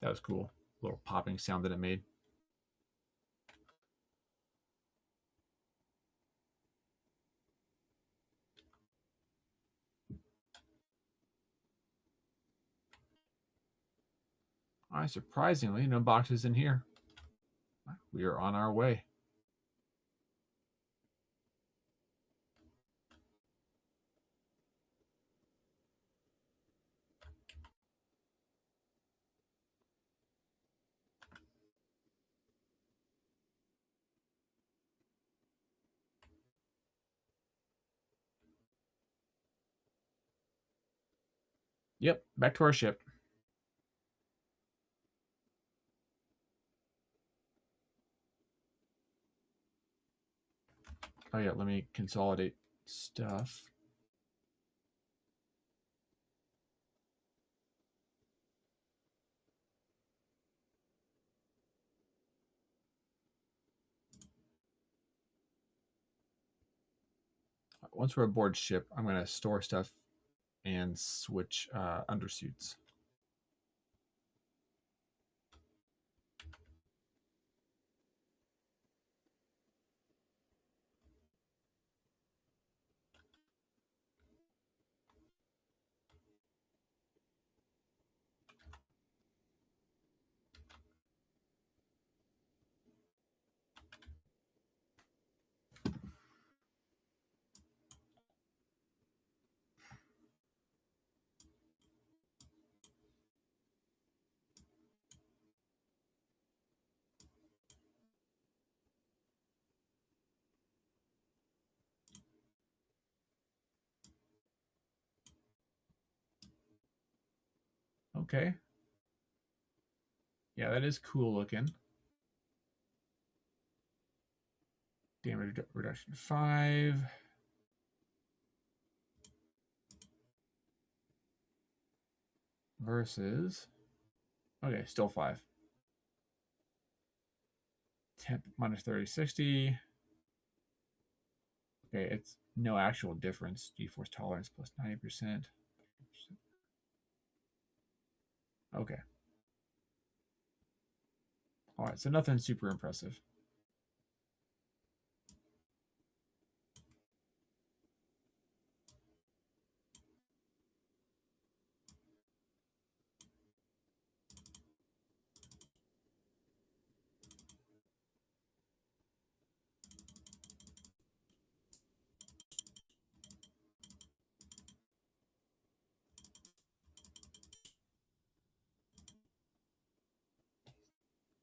Speaker 1: that was cool. Little popping sound that it made. All right, surprisingly, no boxes in here. We are on our way. Yep, back to our ship. Oh yeah, let me consolidate stuff. Once we're aboard ship, I'm going to store stuff and switch undersuits. Okay. Yeah, that is cool looking. Damage reduction 5. Versus. Okay, still 5. Temp minus 30, 60. Okay, it's no actual difference. G-force tolerance plus 90%. Okay. All right, so nothing super impressive.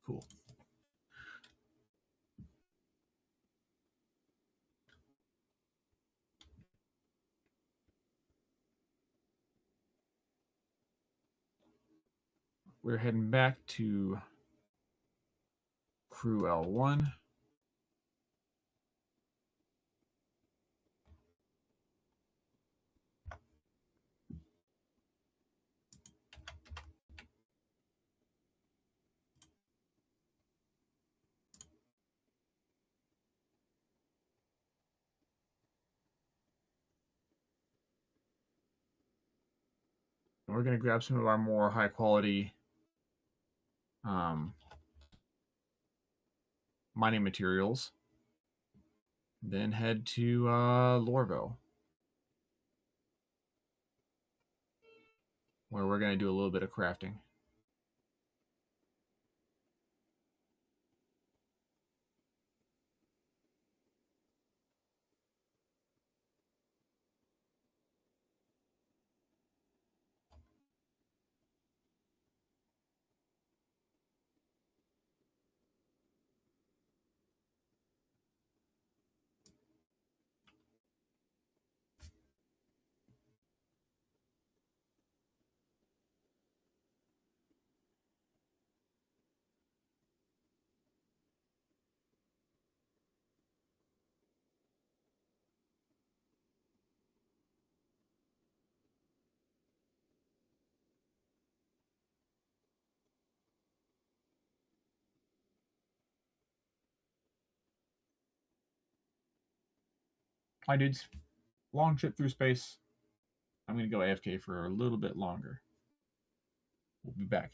Speaker 1: Cool. We're heading back to crew L1. And we're going to grab some of our more high quality mining materials. Then head to Lorville, where we're going to do a little bit of crafting. Hi, dudes. Long trip through space. I'm going to go AFK for a little bit longer. We'll be back.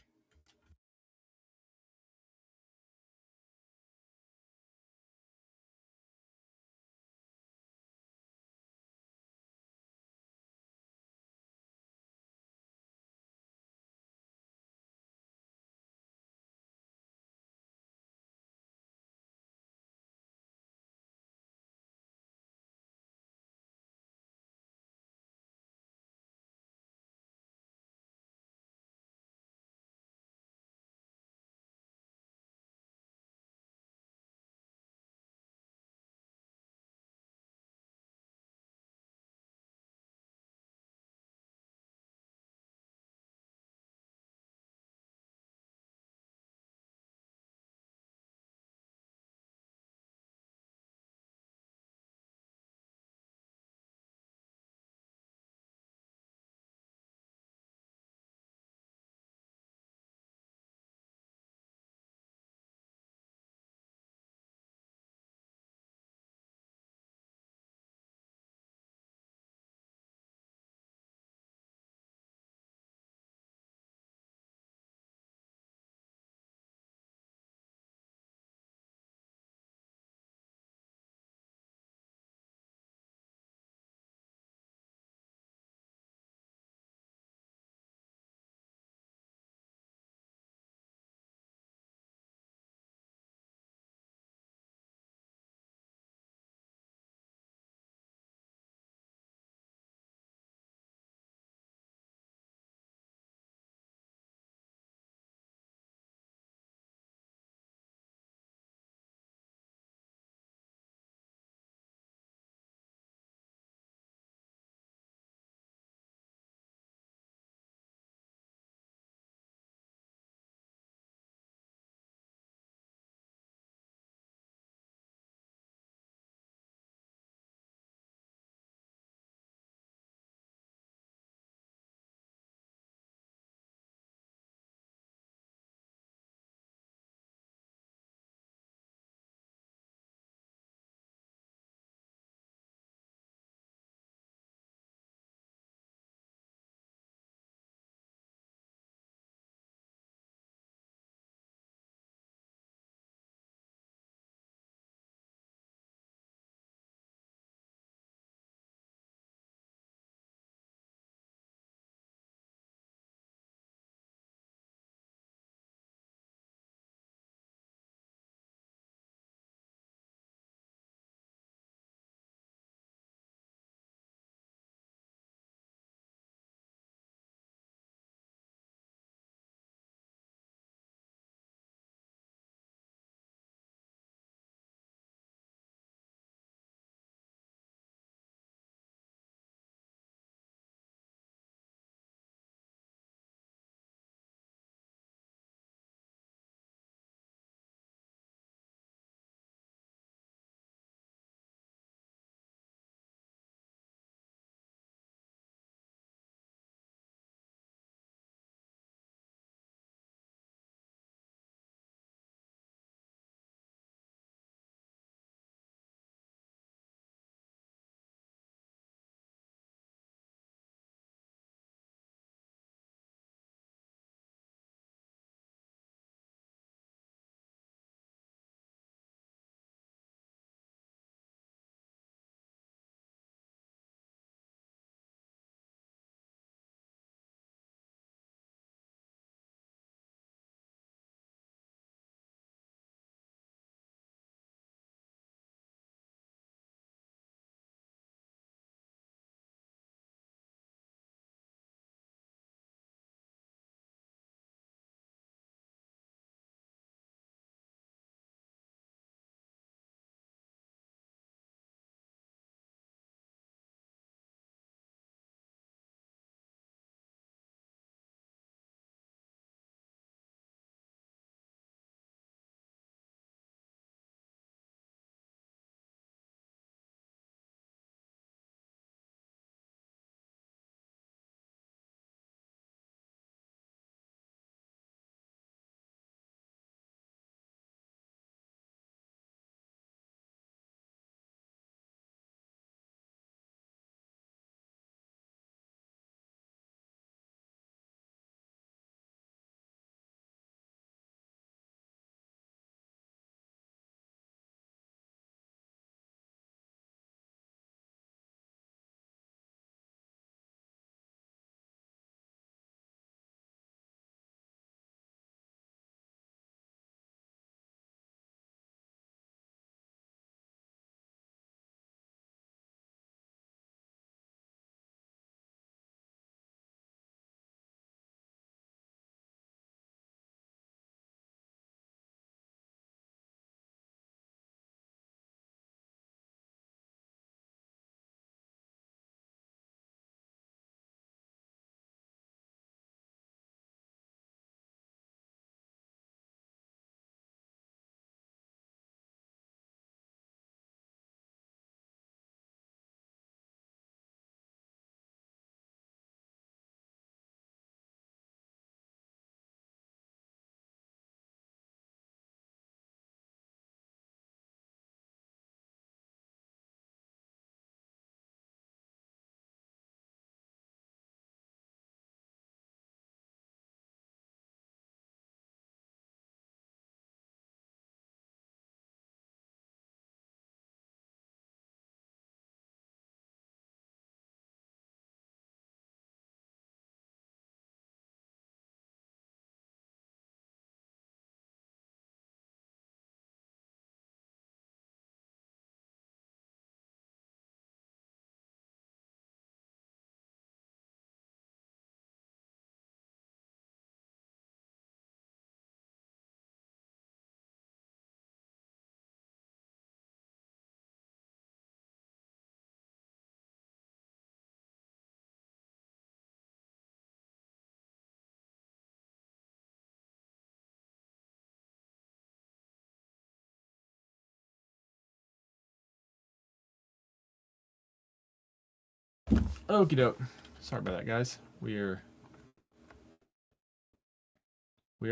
Speaker 1: Okie doke. Sorry about that, guys. We are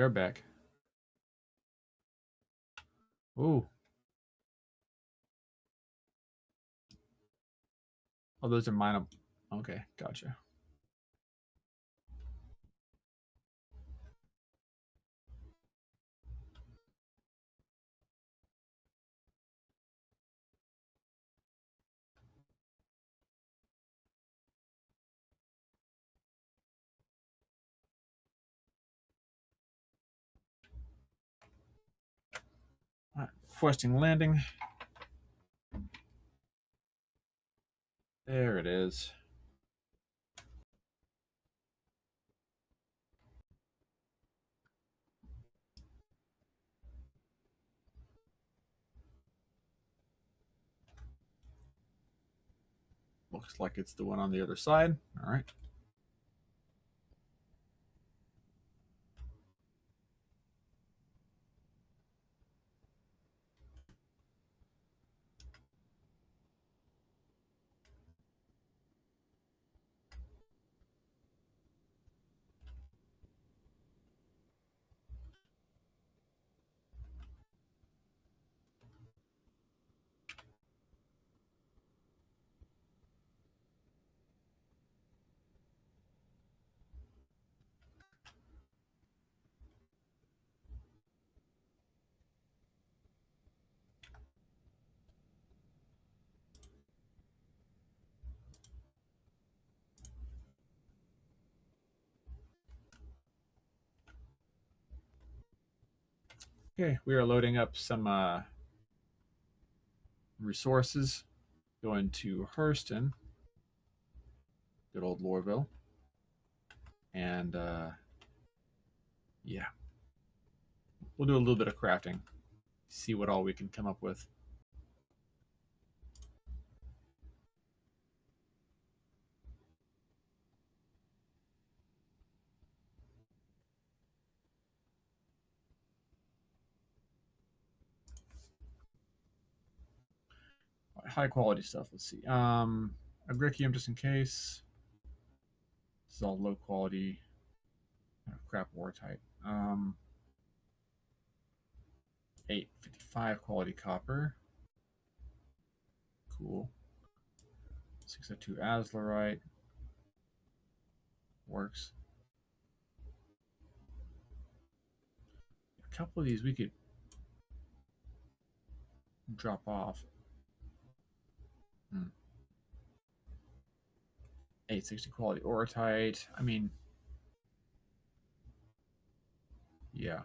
Speaker 1: back. Ooh. Oh, those are mine. Okay, gotcha. All right, requesting landing. There it is. Looks like it's the one on the other side. All right. Okay, we are loading up some resources. Going to Hurston, good old Lorville, and yeah, we'll do a little bit of crafting. See what all we can come up with. High quality stuff. Let's see. Agricium just in case. This is all low quality. Crap ore type. 855 quality copper. Cool. 602 azlerite. Works. A couple of these we could drop off. 860 quality orotite. I mean, yeah.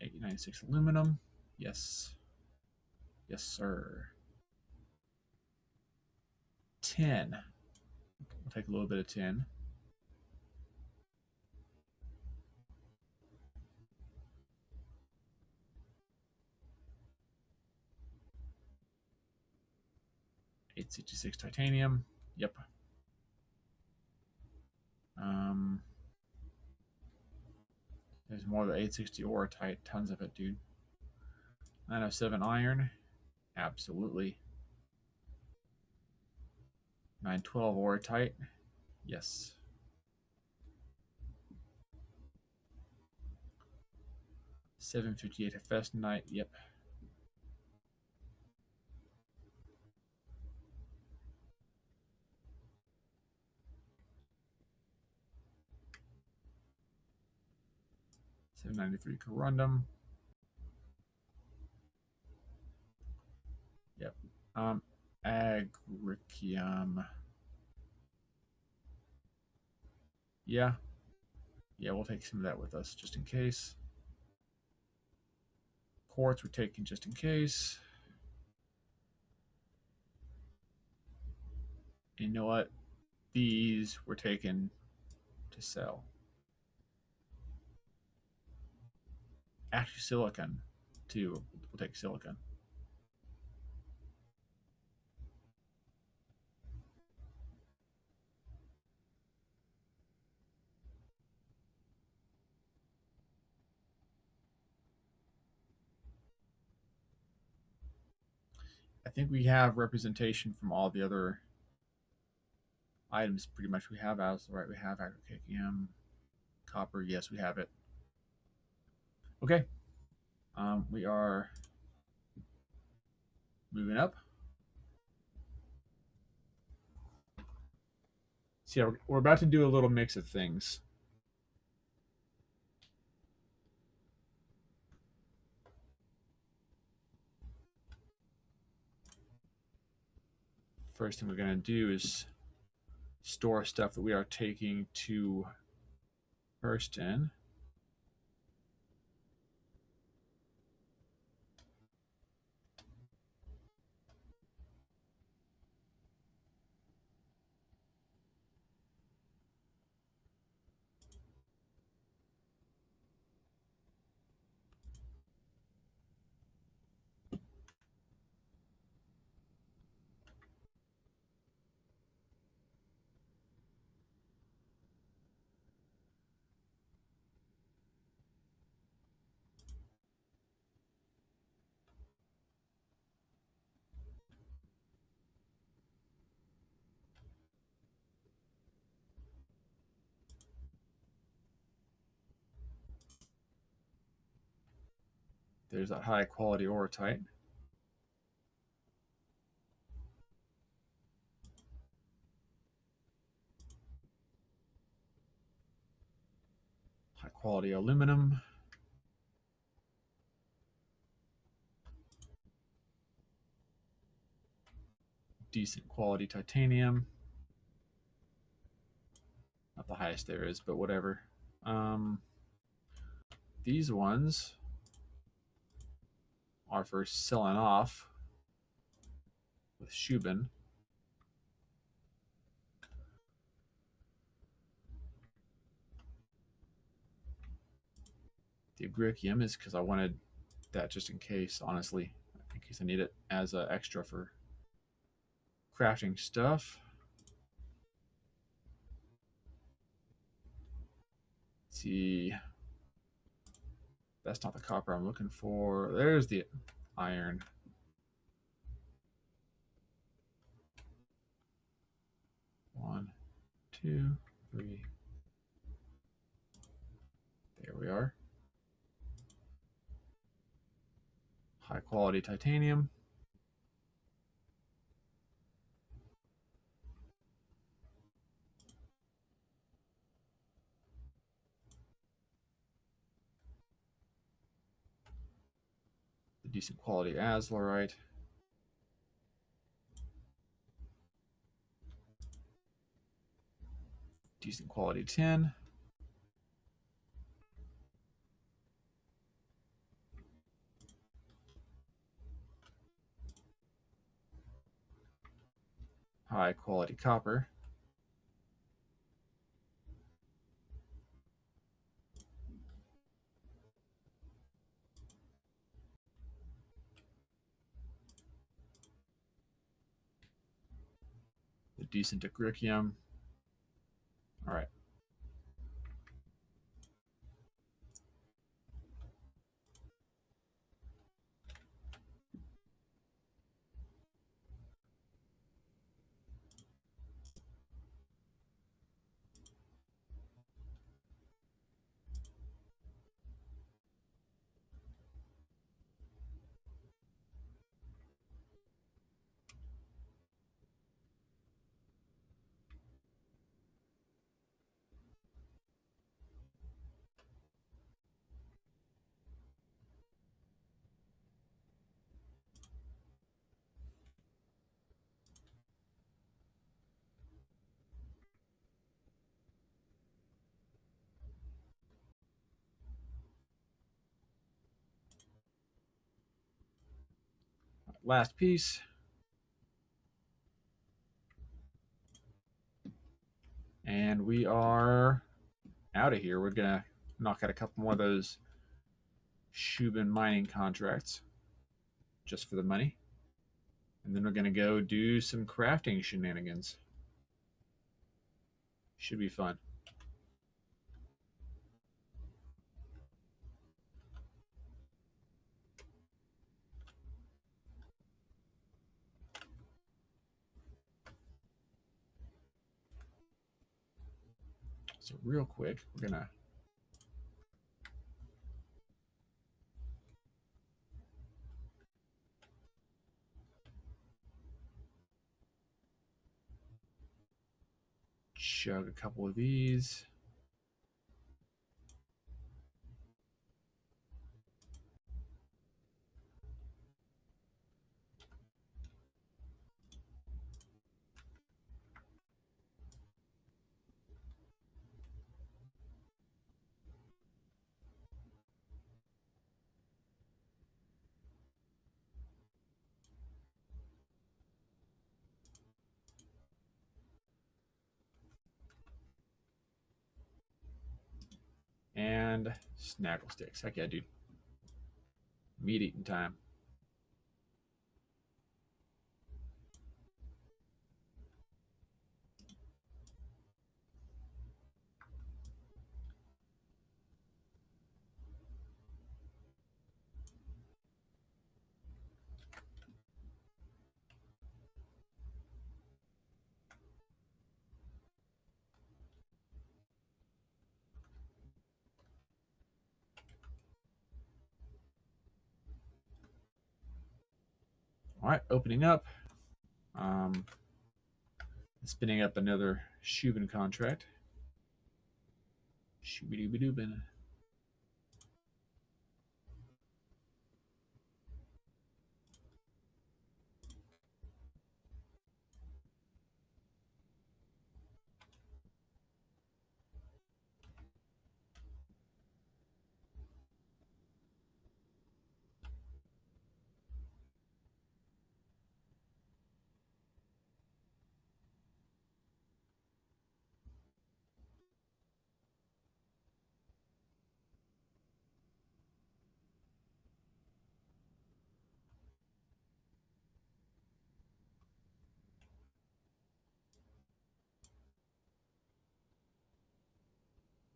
Speaker 1: $896 aluminum. Yes. Yes, sir. 10. We'll take a little bit of 10. $866 titanium. Yep. There's more of the 860 orotite. Tons of it, dude. 907 iron. Absolutely. 912 orotite. Yes. 758 hephaestonite. Yep. $793 corundum. Yep. Agricium. Yeah. Yeah, we'll take some of that with us just in case. Quartz we're taking just in case. And you know what? These we're taking to sell. Actually, silicon, too. We'll take silicon. I think we have representation from all the other items. Pretty much, we have azurite, we have acrocanium, copper. Yes, we have it. Okay, we are moving up. So yeah, we're about to do a little mix of things. First thing we're going to do is store stuff that we are taking to Hurston. There's that high quality orotite. High quality aluminum. Decent quality titanium. Not the highest there is, but whatever. These ones are for selling off with Shubin. The Agricium is because I wanted that just in case, honestly, in case I need it as an extra for crafting stuff. Let's see. That's not the copper I'm looking for. There's the iron. One, two, three. There we are. High quality titanium. The decent quality azurite. Decent quality tin. High quality copper. The decent Agricium. All right. Last piece. And we are out of here. We're going to knock out a couple more of those Shubin mining contracts just for the money. And then we're going to go do some crafting shenanigans. Should be fun. So real quick, we're gonna chug a couple of these. And snaggle sticks. Heck yeah, dude. Meat eating time. All right, opening up. Spinning up another Shubin contract. Shooby-dooby-doobin.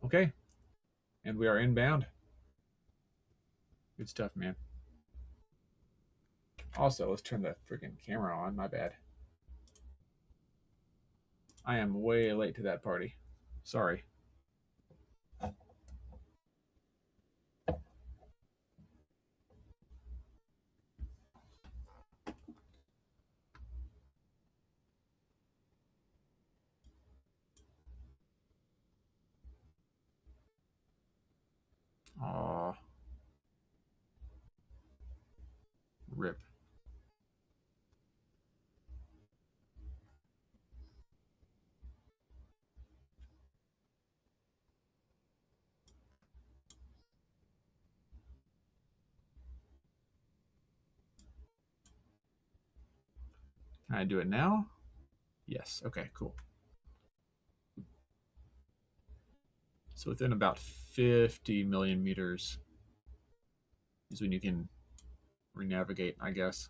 Speaker 1: Okay, and we are inbound. Good stuff, man. Also, let's turn the freaking camera on. My bad. I am way late to that party. Sorry. Aw. Rip. Can I do it now? Yes. Okay, cool. So within about 50 million meters is when you can renavigate, I guess.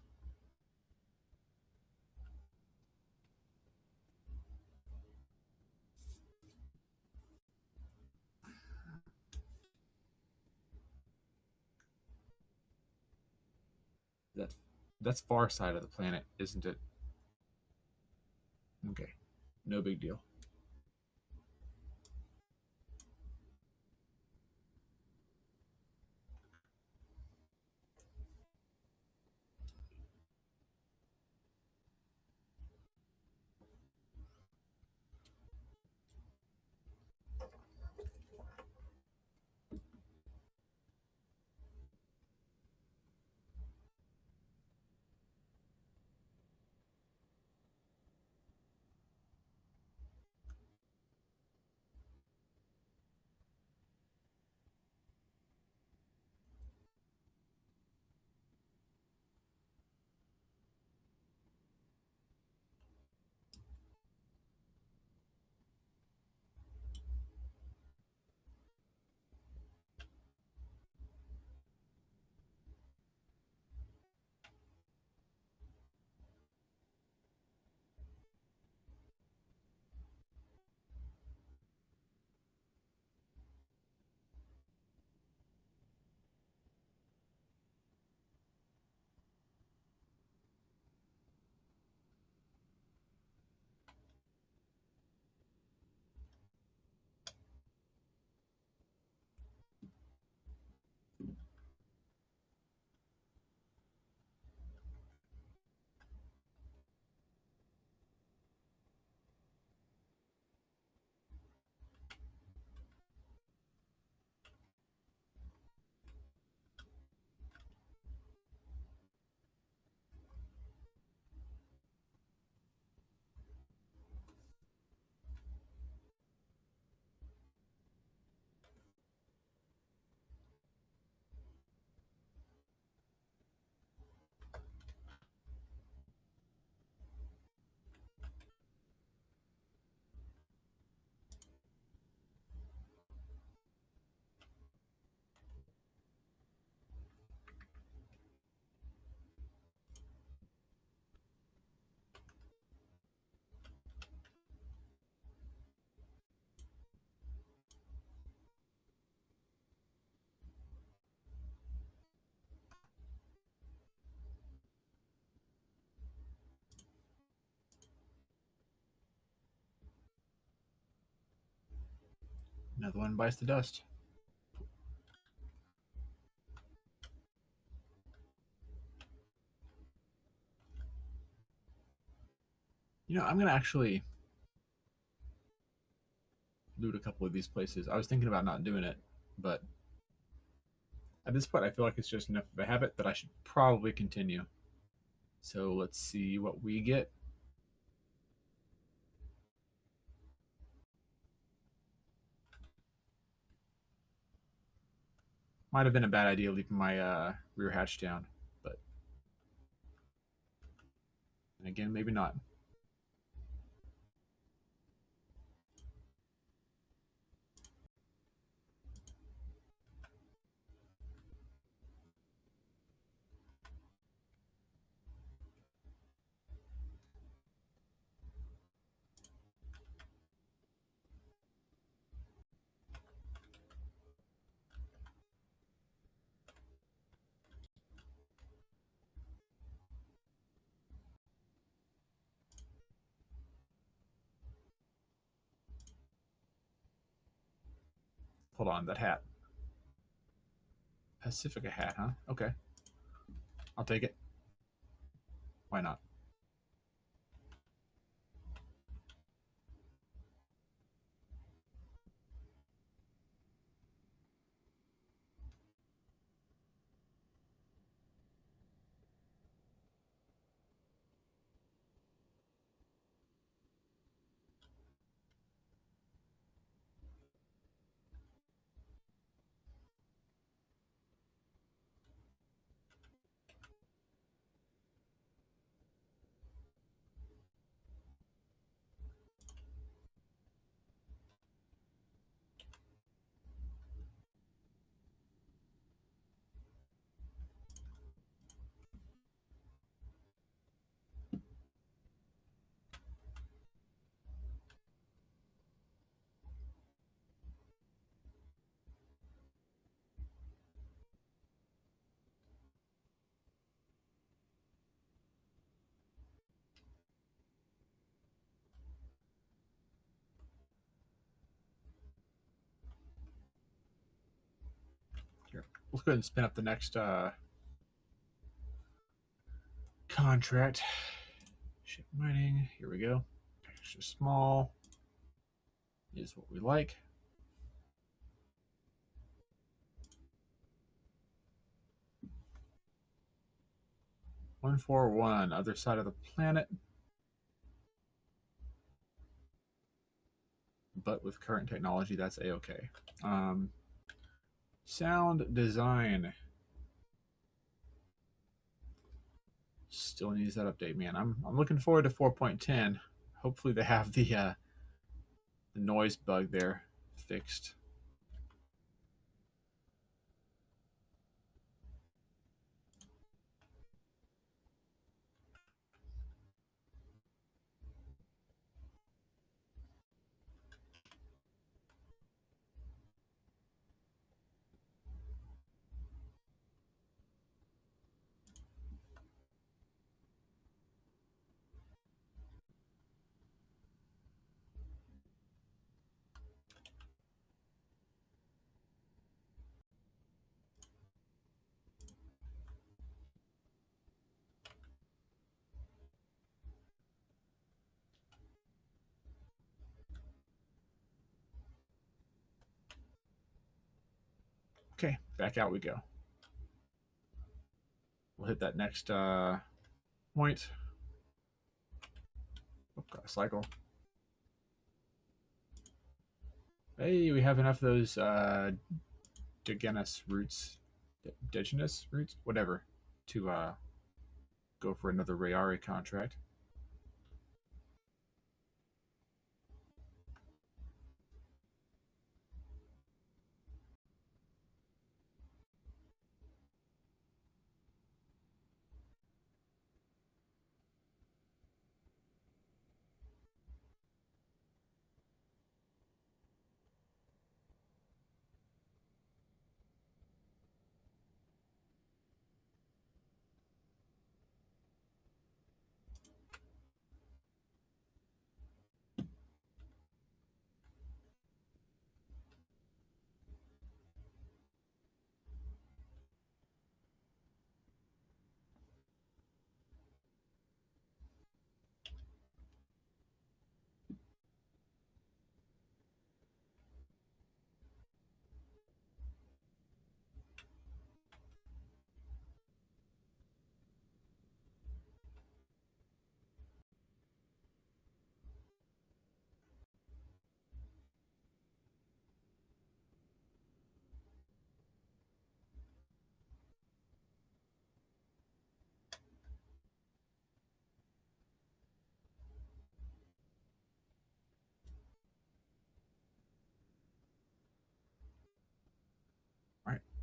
Speaker 1: That's far side of the planet, isn't it? Okay. No big deal. Another one bites the dust. You know, I'm going to actually loot a couple of these places. I was thinking about not doing it, but at this point, I feel like it's just enough of a habit that I should probably continue. So let's see what we get. Might have been a bad idea leaving my rear hatch down, but again, maybe not. Hold on, that hat. Pacifica hat, huh? Okay. I'll take it. Why not? Here, let's go ahead and spin up the next contract. Ship mining. Here we go. Extra small is what we like. "141, other side of the planet." But with current technology, that's a-okay. Sound design. Still needs that update, man. I'm looking forward to 4.10. Hopefully they have the noise bug there fixed. Okay, back out we go. We'll hit that next point. Oh, got a cycle. Hey, we have enough of those Digenus roots, Digenus roots, whatever, to go for another Rayari contract.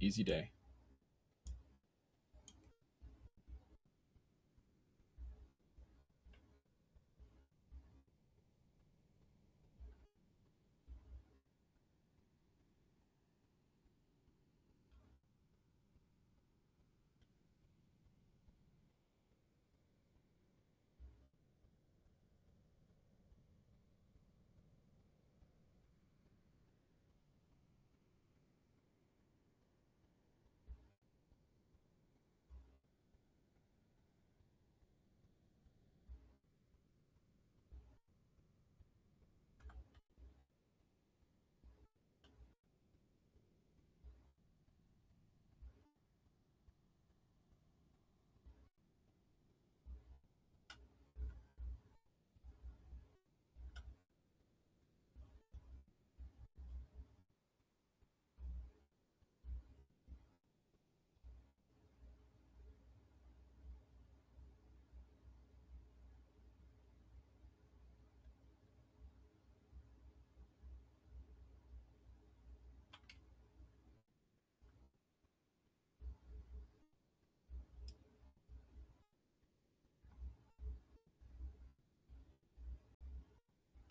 Speaker 1: Easy day.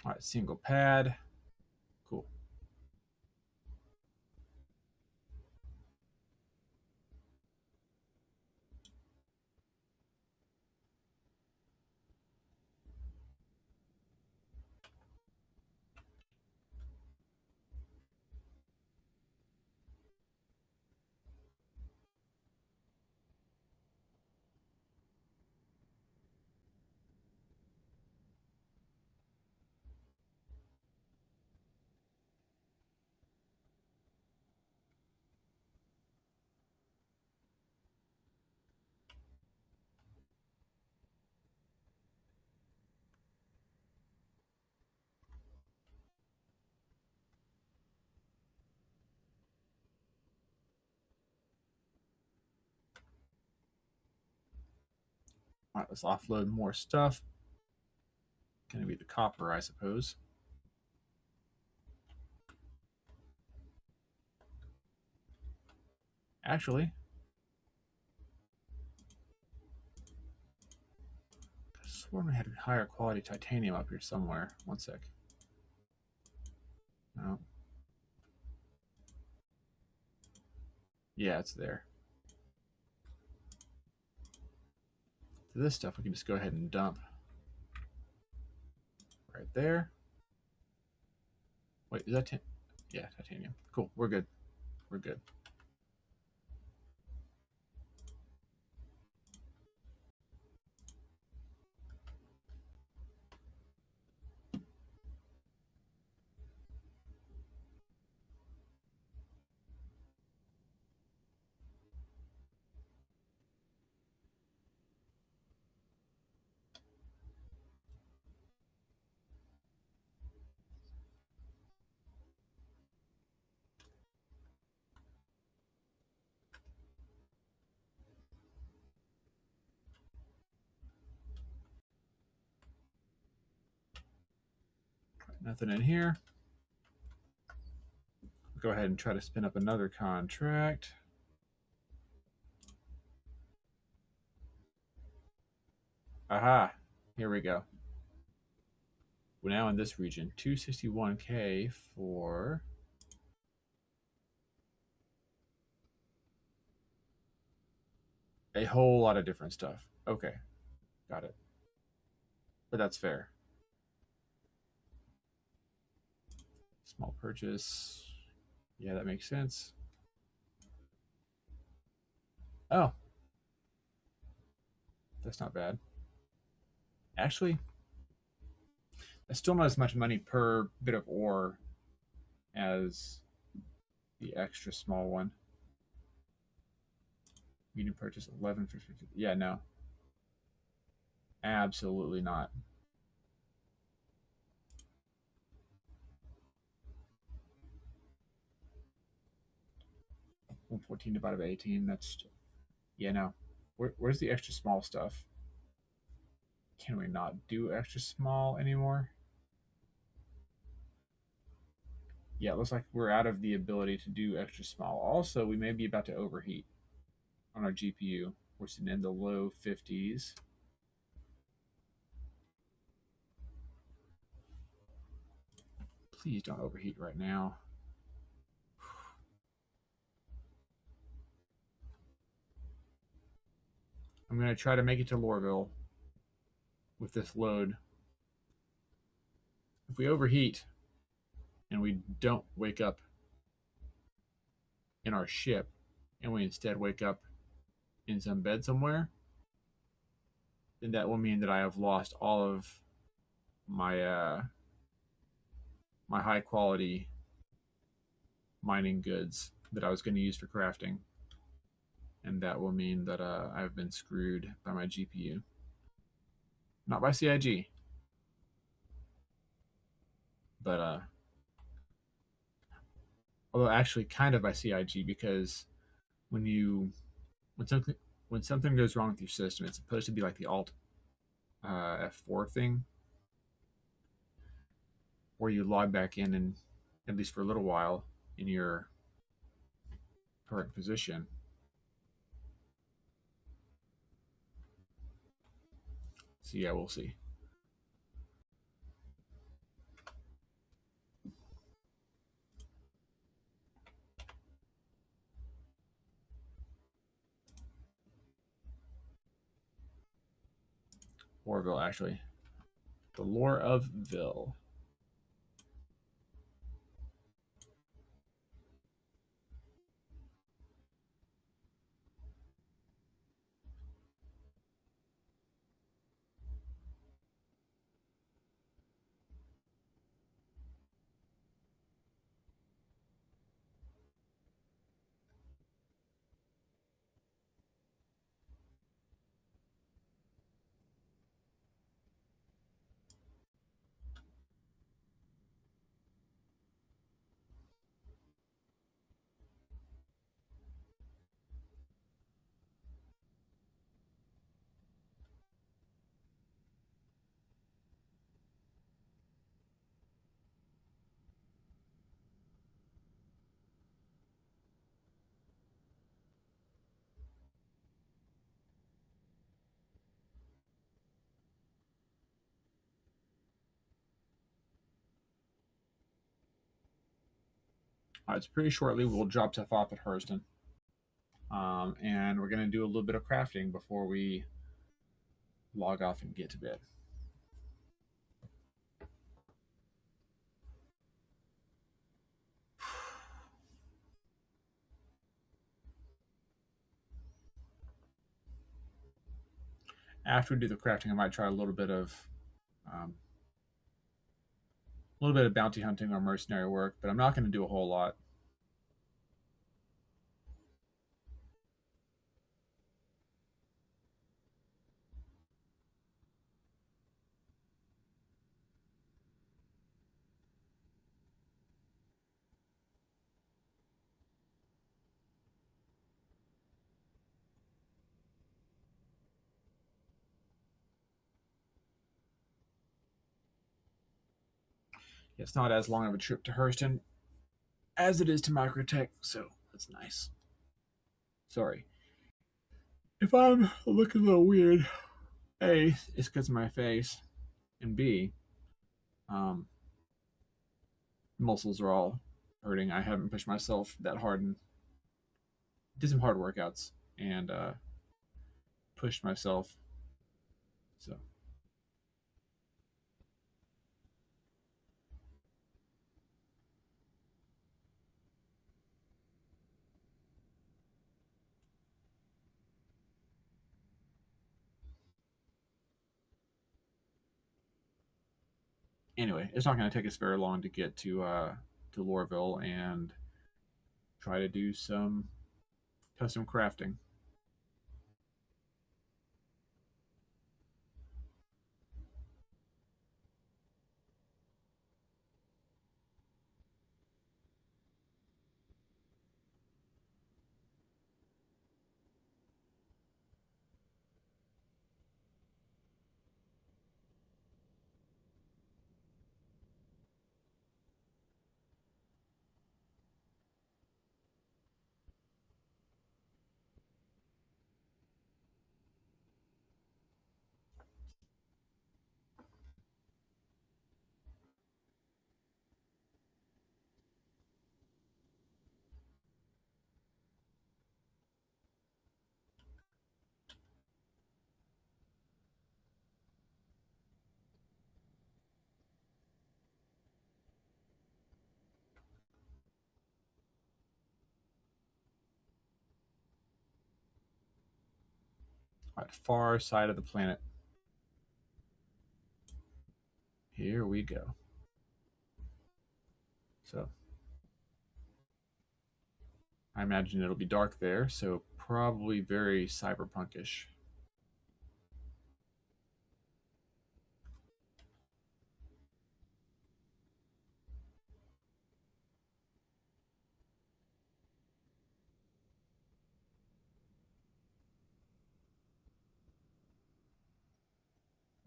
Speaker 1: All right, single pad. Cool. All right, let's offload more stuff. Going to be the copper, I suppose. Actually, I swore I had a higher quality titanium up here somewhere. One sec. No. Yeah, it's there. So this stuff we can just go ahead and dump right there. Wait, is that yeah, titanium. Cool, we're good. We're good. Nothing in here. Go ahead and try to spin up another contract. Aha, here we go. We're now in this region. 261K for a whole lot of different stuff. Okay, got it. But that's fair. Small purchase. Yeah, that makes sense. Oh, that's not bad. Actually, that's still not as much money per bit of ore as the extra small one. Medium purchase 1150. Yeah, no. Absolutely not. 114 divided by 18. That's yeah, no. Where's the extra small stuff? Can we not do extra small anymore? Yeah, it looks like we're out of the ability to do extra small. Also, we may be about to overheat on our GPU. We're sitting in the low 50s. Please don't overheat right now. I'm going to try to make it to Lorville with this load. If we overheat and we don't wake up in our ship, and we instead wake up in some bed somewhere, then that will mean that I have lost all of my my high quality mining goods that I was going to use for crafting, and that will mean that I've been screwed by my GPU, not by CIG, but although actually kind of by CIG, because when you when something when something goes wrong with your system, it's supposed to be like the Alt F4 thing, where you log back in and at least for a little while in your current position. So yeah, we'll see. Orville, actually. The Lore of Vil. It's pretty shortly. We'll drop stuff off at Hurston. And we're going to do a little bit of crafting before we log off and get to bed. After we do the crafting, I might try um, a little bit of bounty hunting or mercenary work, but I'm not going to do a whole lot. It's not as long of a trip to Hurston as it is to Microtech, so that's nice. Sorry. If I'm looking a little weird, A, it's because of my face, and B, um, muscles are all hurting. I haven't pushed myself that hard and did some hard workouts and pushed myself. So anyway, it's not going to take us very long to get to Lorville and try to do some custom crafting. Right, far side of the planet. Here we go. So I imagine it'll be dark there, so probably very cyberpunkish.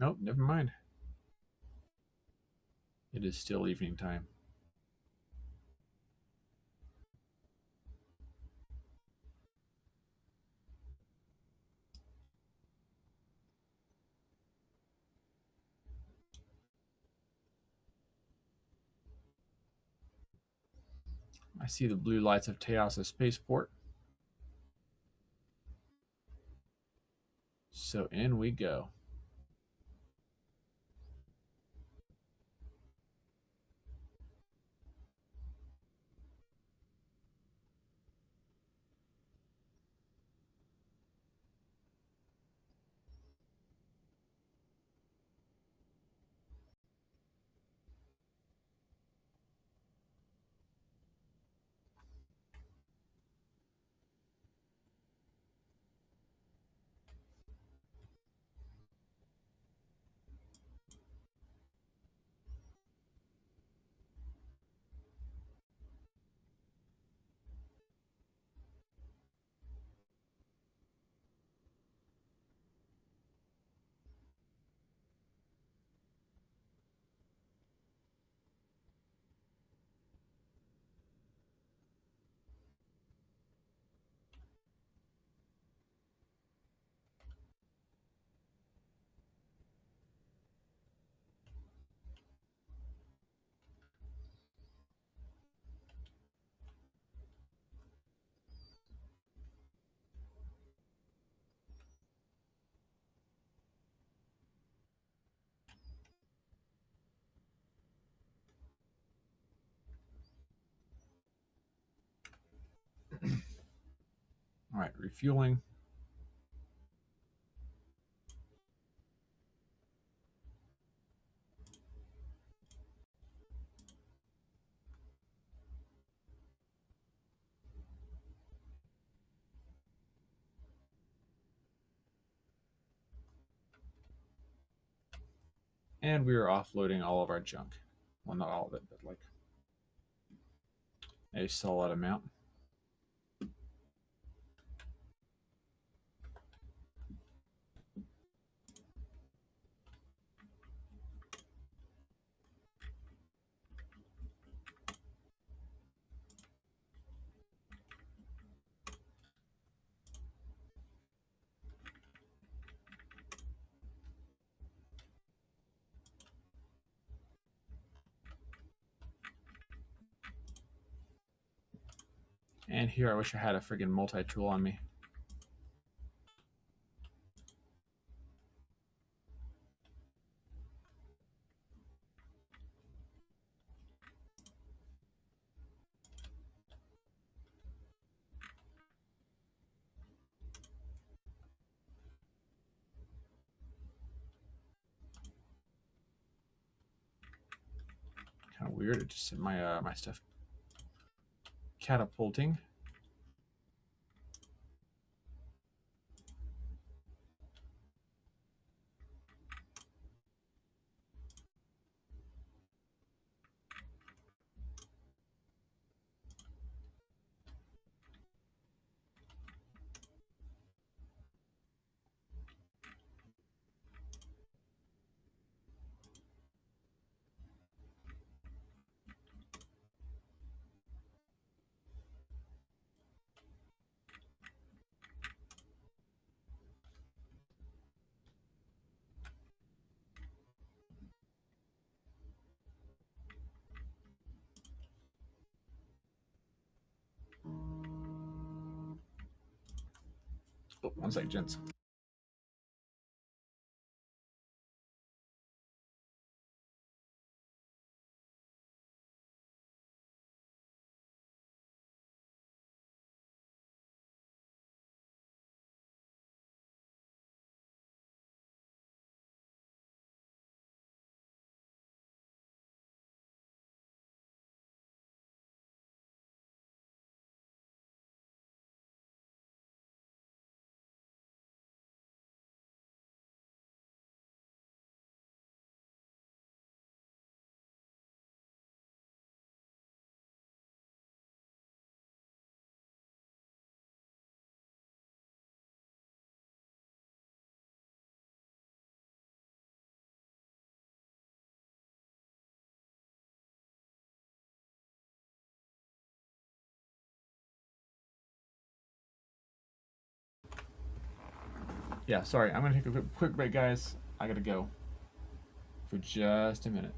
Speaker 1: Nope, never mind. It is still evening time. I see the blue lights of Teos spaceport. So in we go. All right, refueling. And we are offloading all of our junk. Well, not all of it, but like a solid amount. And here I wish I had a friggin' multi-tool on me. Kind of weird. It just said my my stuff catapulting. Oh, one sec, gents. Yeah, sorry. I'm gonna take a quick break, guys. I gotta go for just a minute.